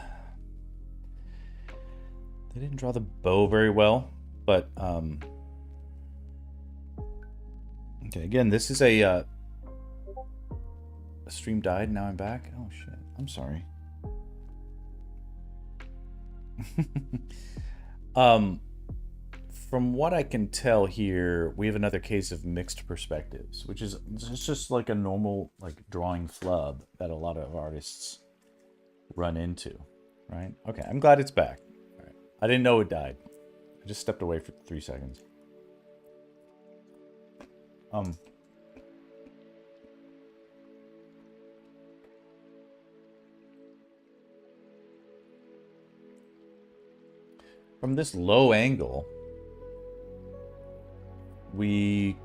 They didn't draw the bow very well, but, okay, again, this is a stream died, now I'm back. Oh, shit. I'm sorry. From what I can tell here, we have another case of mixed perspectives, which is it's just like a normal like drawing flub that a lot of artists run into, right? Okay, I'm glad it's back. All right. I didn't know it died. I just stepped away for 3 seconds. From this low angle, we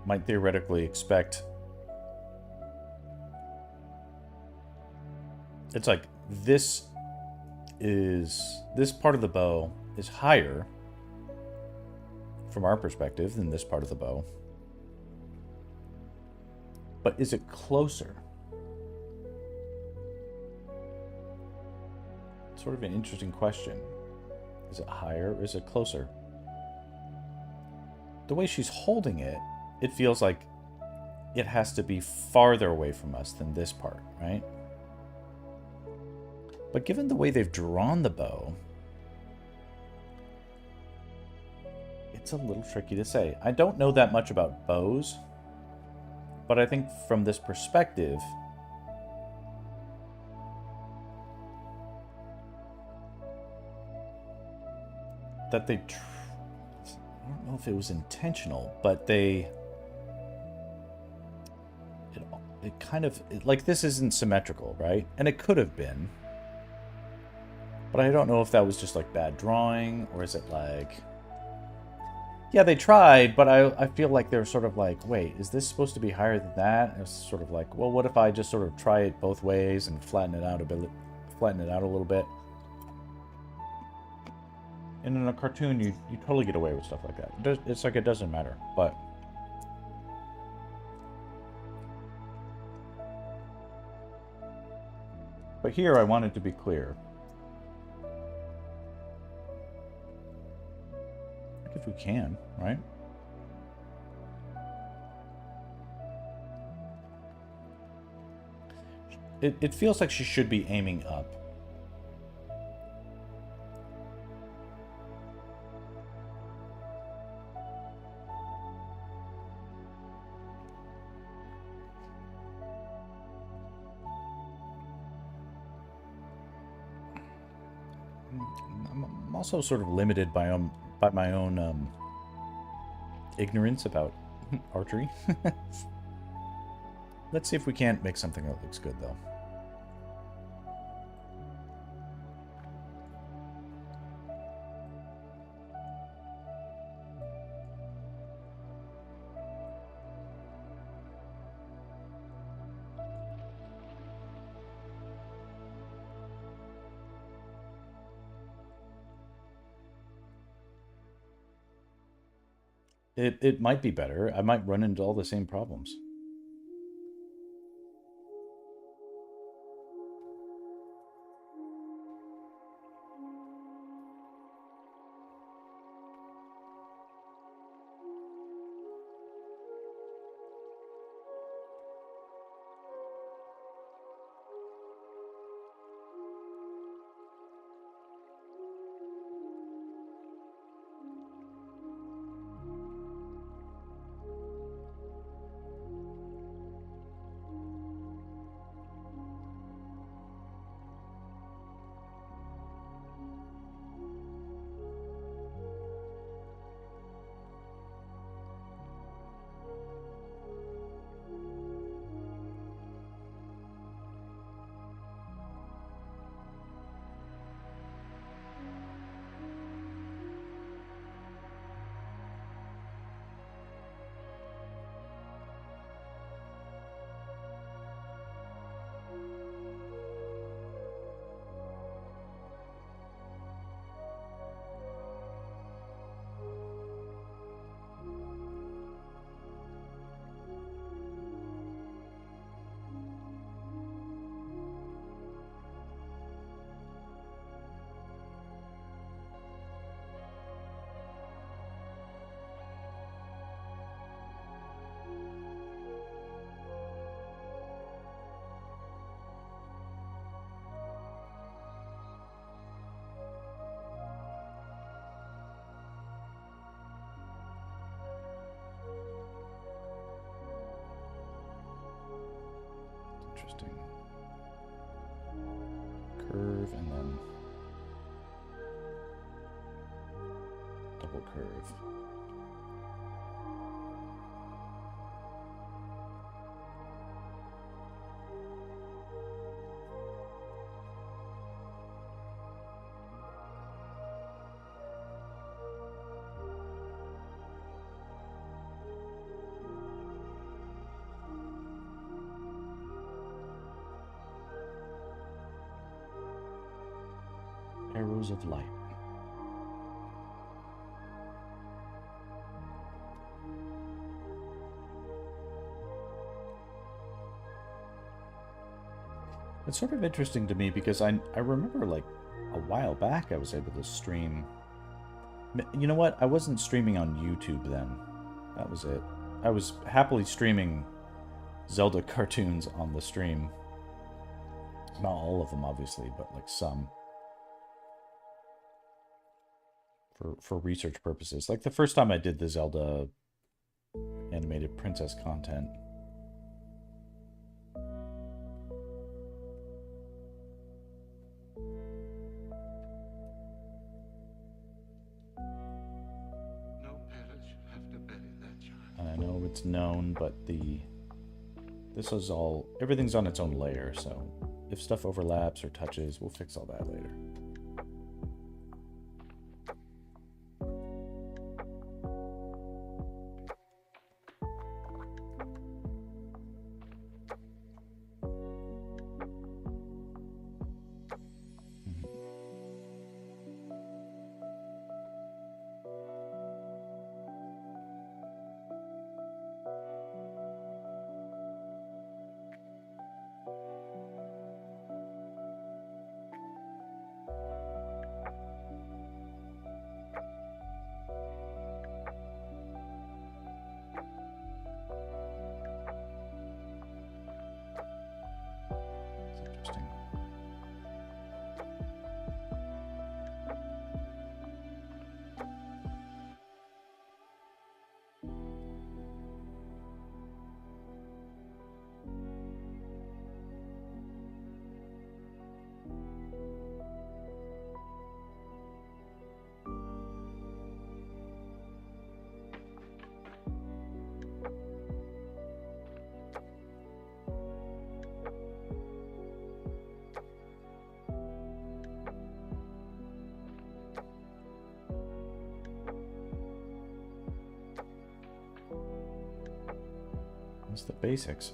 might theoretically expect... It's like this part of the bow is higher from our perspective than this part of the bow. But is it closer? Sort of an interesting question. Is it higher or is it closer? The way she's holding it, it feels like it has to be farther away from us than this part, right? But given the way they've drawn the bow, it's a little tricky to say. I don't know that much about bows, but I think from this perspective, that they... I don't know if it was intentional, but it kind of... Like, this isn't symmetrical, right? And it could have been. But I don't know if that was just, like, bad drawing, or is it like... Yeah, they tried, but I feel like they're sort of like, wait, is this supposed to be higher than that? And it's sort of like, well, what if I just sort of try it both ways and flatten it out a bit, flatten it out a little bit? And in a cartoon, you totally get away with stuff like that. It's like it doesn't matter, but... But here, I want it to be clear. If we can, right? It feels like she should be aiming up. I'm also sort of limited by my own ignorance about archery. Let's see if we can't make something that looks good, though. It might be better. I might run into all the same problems. Interesting. Curve and then double curve. Arrows of light. It's sort of interesting to me because I remember like a while back I was able to stream. You know what? I wasn't streaming on YouTube then. That was it. I was happily streaming Zelda cartoons on the stream. Not all of them, obviously, but like some. For research purposes. Like the first time I did the Zelda animated princess content. No parent should have to bury their child. And I know it's known, but this is all, everything's on its own layer, so if stuff overlaps or touches, we'll fix all that later. It's the basics.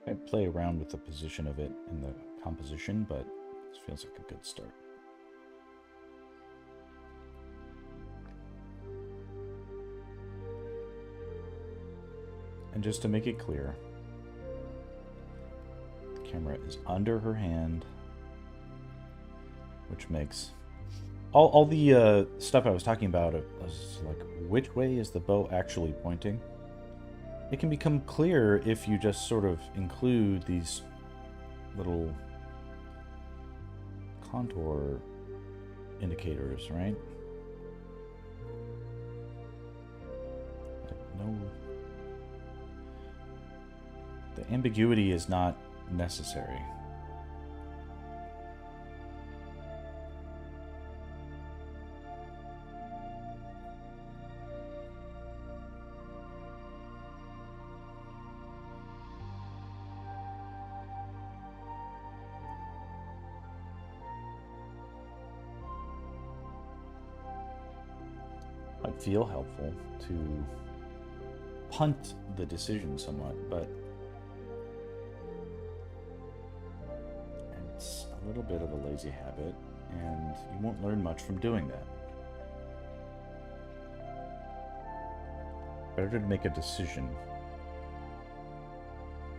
I play around with the position of it in the composition, but this feels like a good start. And just to make it clear, the camera is under her hand, which makes all the stuff I was talking about, was like, which way is the bow actually pointing? It can become clear if you just sort of include these little contour indicators, right? No, the ambiguity is not necessary. Might feel helpful to punt the decision somewhat, but it's a little bit of a lazy habit, and you won't learn much from doing that. Better to make a decision.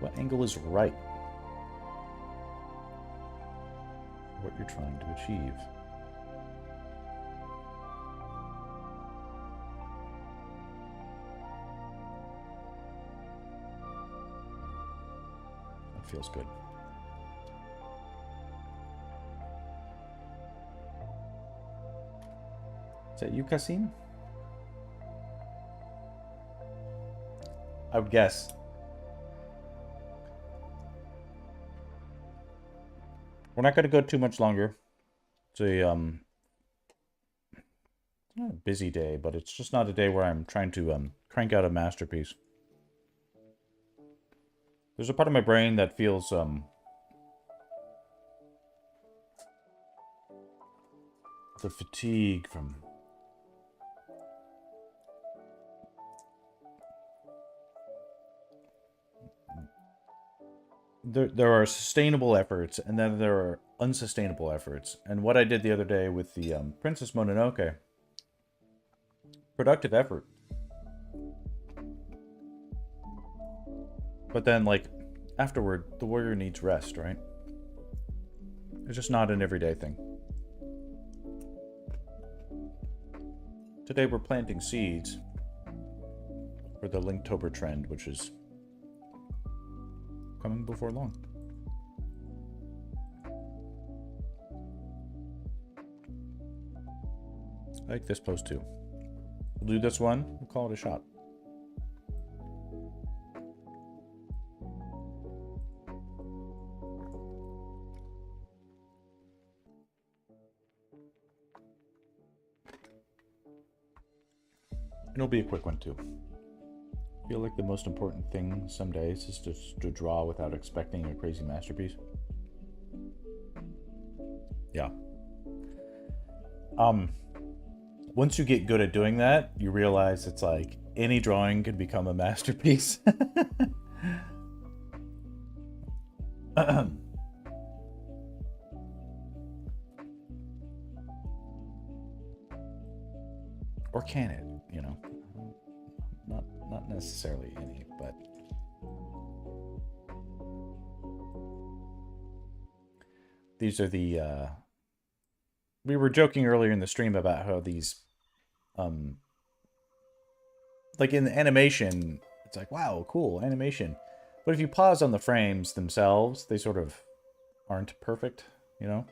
What angle is right? What you're trying to achieve. That feels good. Is that you, Kasim? I would guess. We're not going to go too much longer. It's a not a busy day, but it's just not a day where I'm trying to crank out a masterpiece. There's a part of my brain that feels the fatigue from there are sustainable efforts, and then there are unsustainable efforts. And what I did the other day with the Princess Mononoke, productive effort. But then, like, afterward, the warrior needs rest, right? It's just not an everyday thing. Today we're planting seeds for the Linktober trend, which is coming before long. I like this pose too. We'll do this one, we'll call it a shot. And it'll be a quick one too. I feel like the most important thing some days is just to draw without expecting a crazy masterpiece. Yeah. Once you get good at doing that, you realize it's like any drawing can become a masterpiece. Or can it, you know? Not necessarily any, but... These are the, we were joking earlier in the stream about how these, like in the animation, it's like, wow, cool, animation. But if you pause on the frames themselves, they sort of aren't perfect, you know?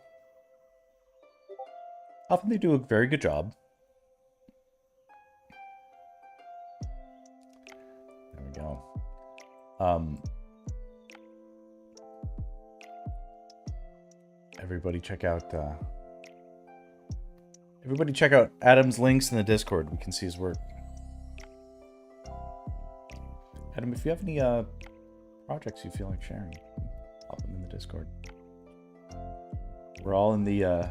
Often they do a very good job. There we go. Everybody check out Adam's links in the Discord. We can see his work. Adam, if you have any projects you feel like sharing, pop them in the Discord. We're all in the I'm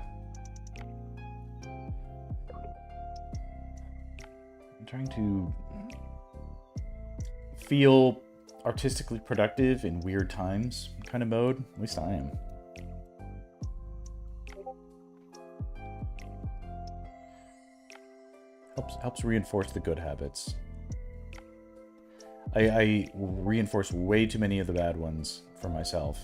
trying to feel artistically productive in weird times kind of mode. At least I am. Helps reinforce the good habits. I reinforce way too many of the bad ones for myself.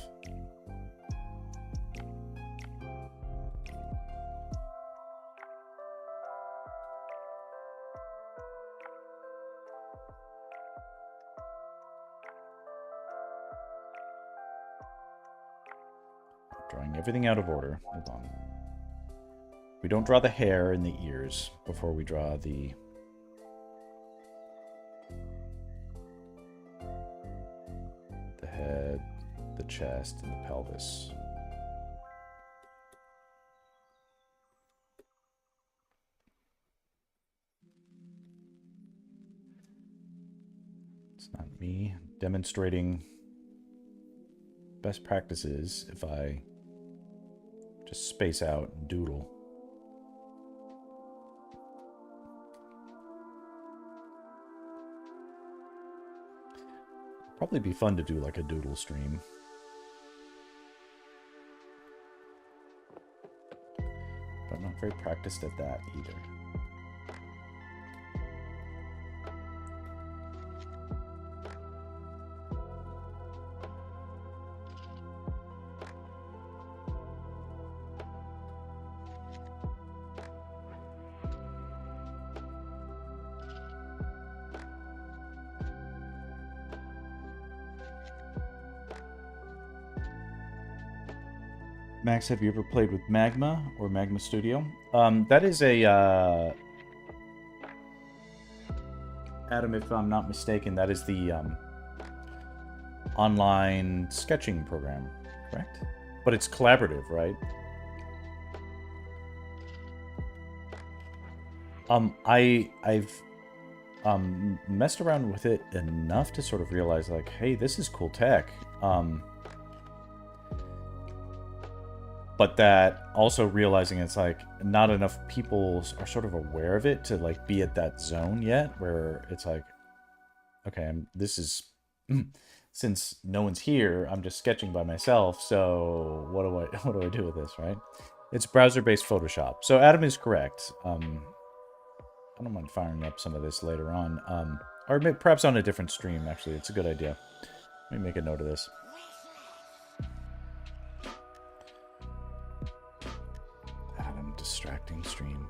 Drawing everything out of order. Hold on. We don't draw the hair and the ears before we draw the head, the chest, and the pelvis. It's not me demonstrating best practices if I just space out and doodle. Probably be fun to do like a doodle stream. But I'm not very practiced at that either. Max, have you ever played with Magma or Magma Studio? That is a... Adam, if I'm not mistaken, that is the online sketching program, correct? But it's collaborative, right? I've messed around with it enough to sort of realize, like, hey, this is cool tech. But that also realizing it's like not enough people are sort of aware of it to like be at that zone yet where it's like, okay, this is, since no one's here, I'm just sketching by myself. So what do I do with this, right? It's browser-based Photoshop. So Adam is correct. I don't mind firing up some of this later on. Or perhaps on a different stream, actually. It's a good idea. Let me make a note of this. Distracting stream.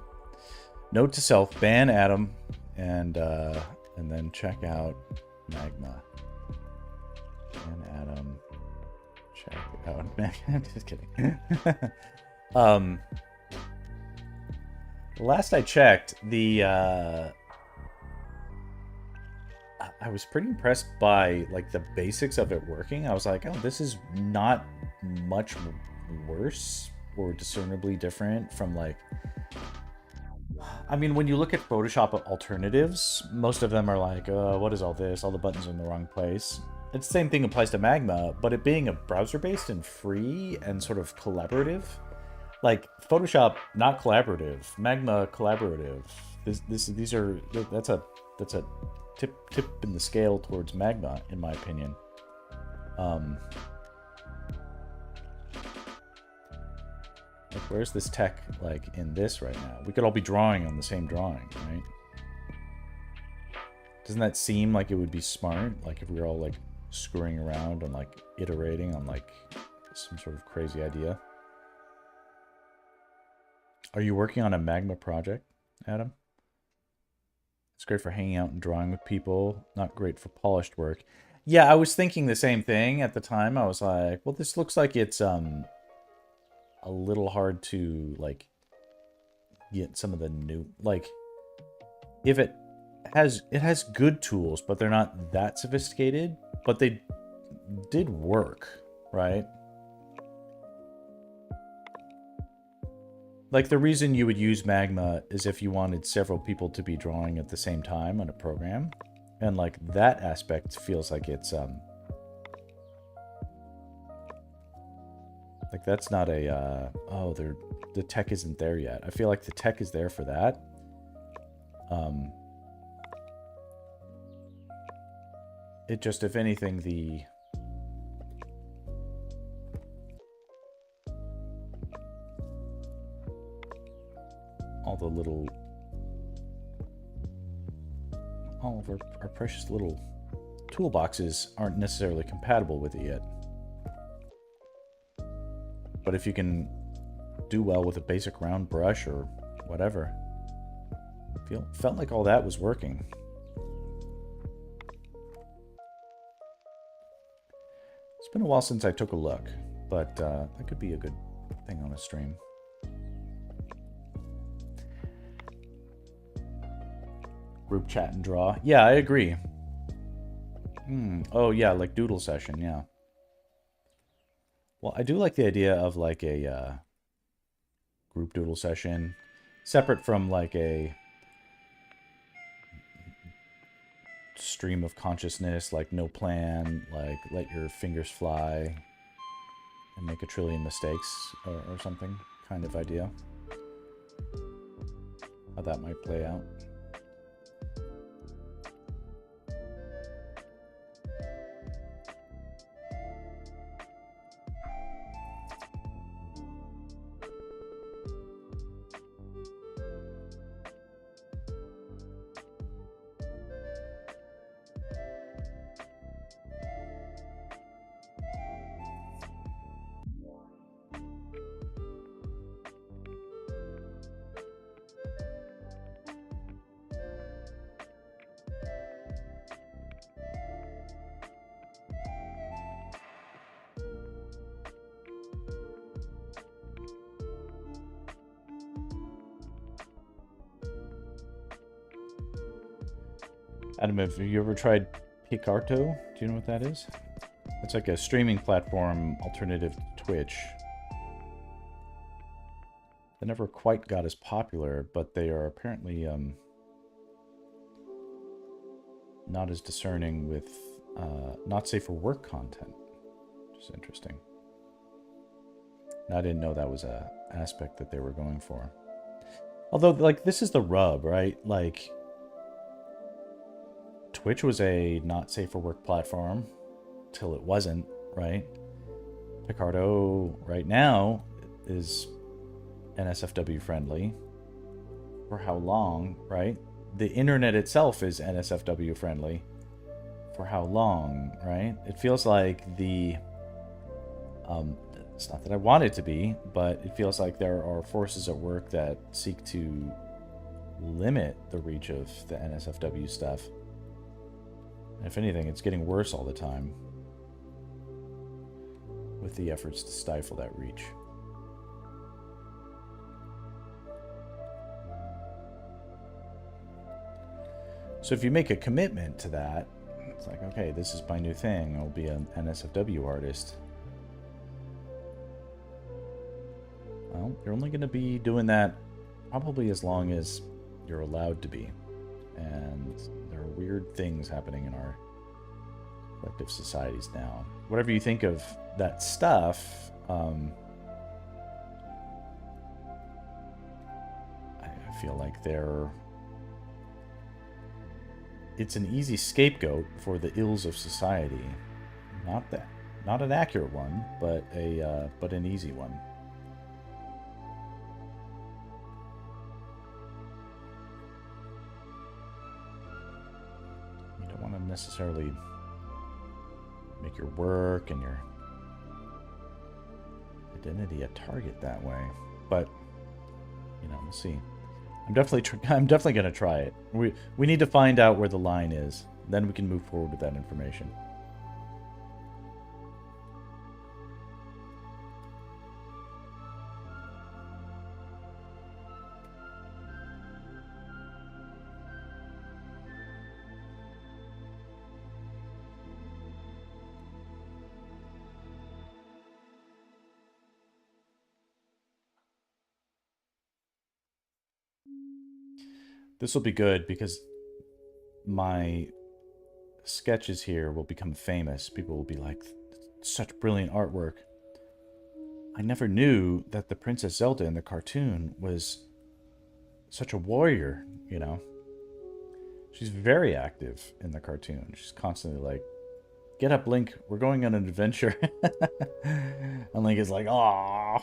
Note to self: ban Adam, and then check out Magma. Ban Adam. Check out Magma. I'm just kidding. Last I checked, the I was pretty impressed by like the basics of it working. I was like, oh, this is not much worse or discernibly different from like, I mean, when you look at Photoshop alternatives, most of them are like, what is all this? All the buttons are in the wrong place. It's the same thing applies to Magma, but it being a browser-based and free and sort of collaborative, like Photoshop not collaborative, Magma collaborative. That's a tip in the scale towards Magma, in my opinion. Like, where's this tech, like, in this right now? We could all be drawing on the same drawing, right? Doesn't that seem like it would be smart? Like if we were all like screwing around and like iterating on like some sort of crazy idea. Are you working on a magma project, Adam? It's great for hanging out and drawing with people. Not great for polished work. Yeah, I was thinking the same thing at the time. I was like, well, this looks like it's a little hard to like get some of the new, like, if it has good tools, but they're not that sophisticated, but they did work, right? Like the reason you would use Magma is if you wanted several people to be drawing at the same time on a program. And like that aspect feels like it's like that's not a oh, the tech isn't there yet. I feel like the tech is there for that. It just, if anything, all of our precious little toolboxes aren't necessarily compatible with it yet. But if you can do well with a basic round brush or whatever, felt like all that was working. It's been a while since I took a look, but that could be a good thing on a stream. Group chat and draw. Yeah, I agree. Oh, yeah, like doodle session, yeah. Well, I do like the idea of like a group doodle session, separate from like a stream of consciousness, like no plan, like let your fingers fly and make a trillion mistakes or something kind of idea. How that might play out. Adam, have you ever tried Picarto? Do you know what that is? It's like a streaming platform alternative to Twitch. They never quite got as popular, but they are apparently not as discerning with not safe for work content, which is interesting. And I didn't know that was a aspect that they were going for. Although, like, this is the rub, right? Like, Twitch was a not safe for work platform till it wasn't, right? Picarto right now is NSFW friendly. For how long, right? The internet itself is NSFW friendly. For how long, right? It feels like the it's not that I want it to be, but it feels like there are forces at work that seek to limit the reach of the NSFW stuff. If anything, it's getting worse all the time with the efforts to stifle that reach. So if you make a commitment to that, it's like, okay, this is my new thing. I'll be an NSFW artist. Well, you're only going to be doing that probably as long as you're allowed to be. And there are weird things happening in our collective societies now. Whatever you think of that stuff, I feel like it's an easy scapegoat for the ills of society. Not an accurate one, but an easy one. necessarily make your work and your identity a target that way. But, you know, we'll see. I'm definitely gonna try it. We need to find out where the line is. Then we can move forward with that information. This will be good because my sketches here will become famous. People will be like, such brilliant artwork. I never knew that the Princess Zelda in the cartoon was such a warrior, you know? She's very active in the cartoon. She's constantly like, get up, Link. We're going on an adventure. And Link is like, aww.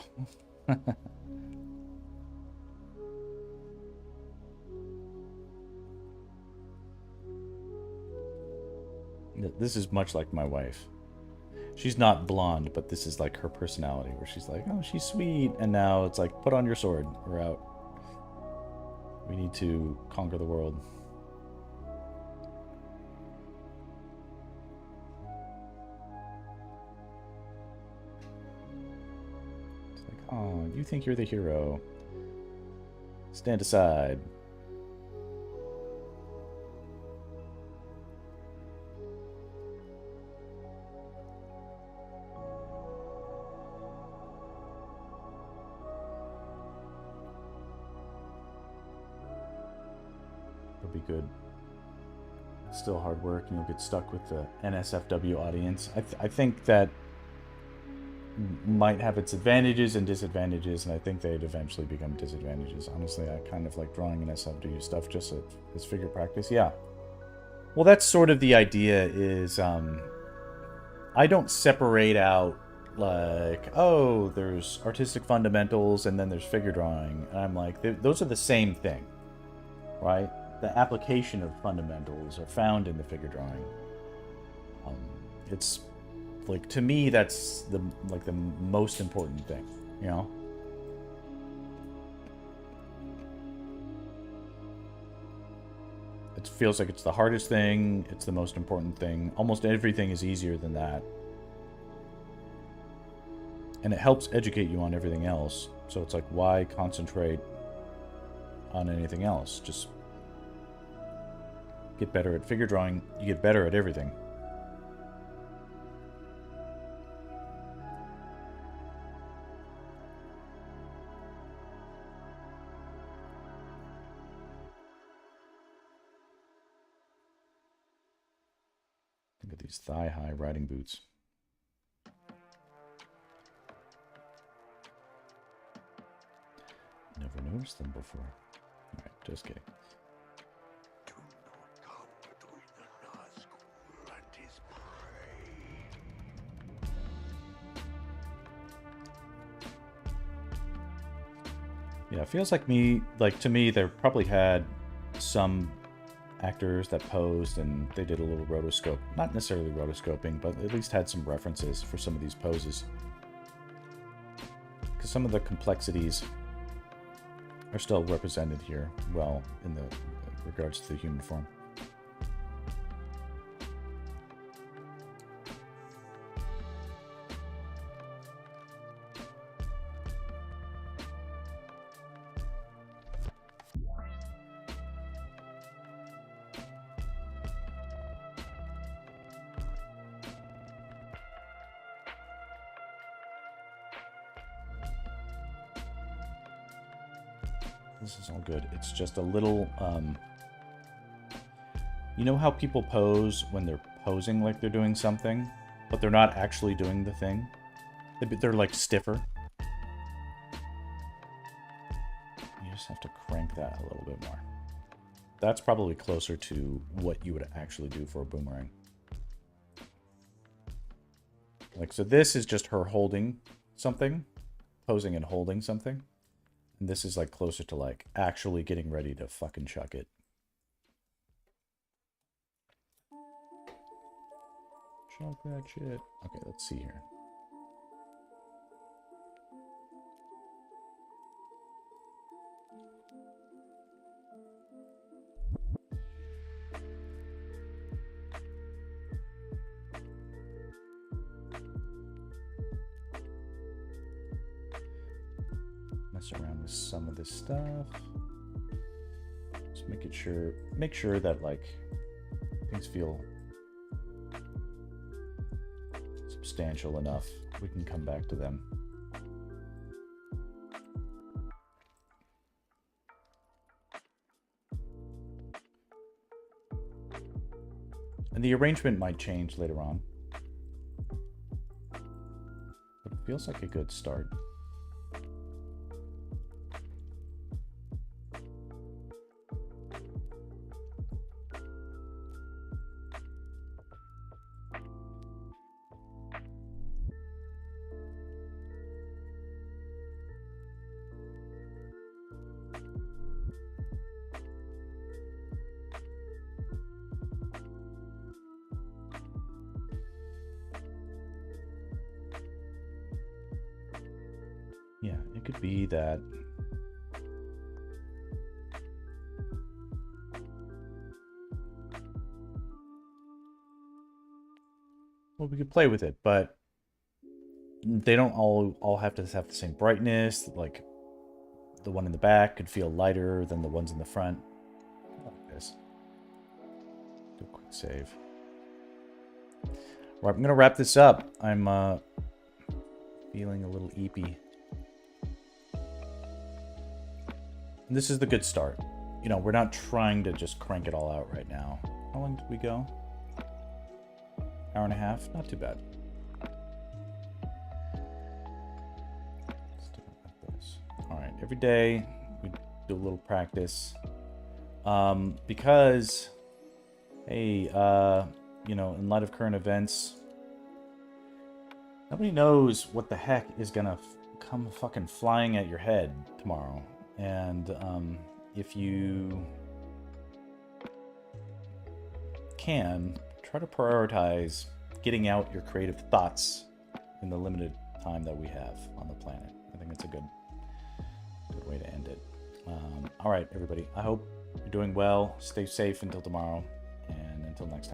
This is much like my wife. She's not blonde, but this is like her personality, where she's like, oh, she's sweet. And now it's like, put on your sword. We're out. We need to conquer the world. It's like, oh, you think you're the hero. Stand aside. Be good. Still hard work, and you'll get stuck with the NSFW audience. I think that might have its advantages and disadvantages, and I think they'd eventually become disadvantages. Honestly, I kind of like drawing NSFW stuff just as figure practice. Yeah. Well, that's sort of the idea. Is I don't separate out like, oh, there's artistic fundamentals and then there's figure drawing. And I'm like, those are the same thing, right? The application of fundamentals are found in the figure drawing. It's like, to me, that's the most important thing, you know? It feels like it's the hardest thing, it's the most important thing. Almost everything is easier than that. And it helps educate you on everything else. So it's like, why concentrate on anything else? Just get better at figure drawing, you get better at everything. Look at these thigh-high riding boots. Never noticed them before. Alright, just kidding. Yeah, it feels like to me, they probably had some actors that posed and they did a little rotoscope. Not necessarily rotoscoping, but at least had some references for some of these poses. Because some of the complexities are still represented here well in the regards to the human form. This is all good. It's just a little, you know how people pose when they're posing like they're doing something, but they're not actually doing the thing? They're like stiffer. You just have to crank that a little bit more. That's probably closer to what you would actually do for a boomerang. Like, so this is just her holding something, posing and holding something. And this is like closer to like actually getting ready to fucking chuck it. Chuck that shit. Okay, let's see here. Mess around with some of this stuff. Just make sure that like things feel substantial enough. We can come back to them. And the arrangement might change later on. But it feels like a good start. Yeah, it could be that well, we could play with it, but they don't all have to have the same brightness. Like the one in the back could feel lighter than the ones in the front. Like this. Do a quick save. Right, I'm gonna wrap this up. I'm feeling a little eepy. And this is the good start. You know, we're not trying to just crank it all out right now. How long did we go? Hour and a half? Not too bad. Let's do it like this. Alright, every day we do a little practice. Because, hey, you know, in light of current events, nobody knows what the heck is gonna come fucking flying at your head tomorrow. And if you can, try to prioritize getting out your creative thoughts in the limited time that we have on the planet. I think that's a good way to end it. All right, everybody. I hope you're doing well. Stay safe until tomorrow, and until next time.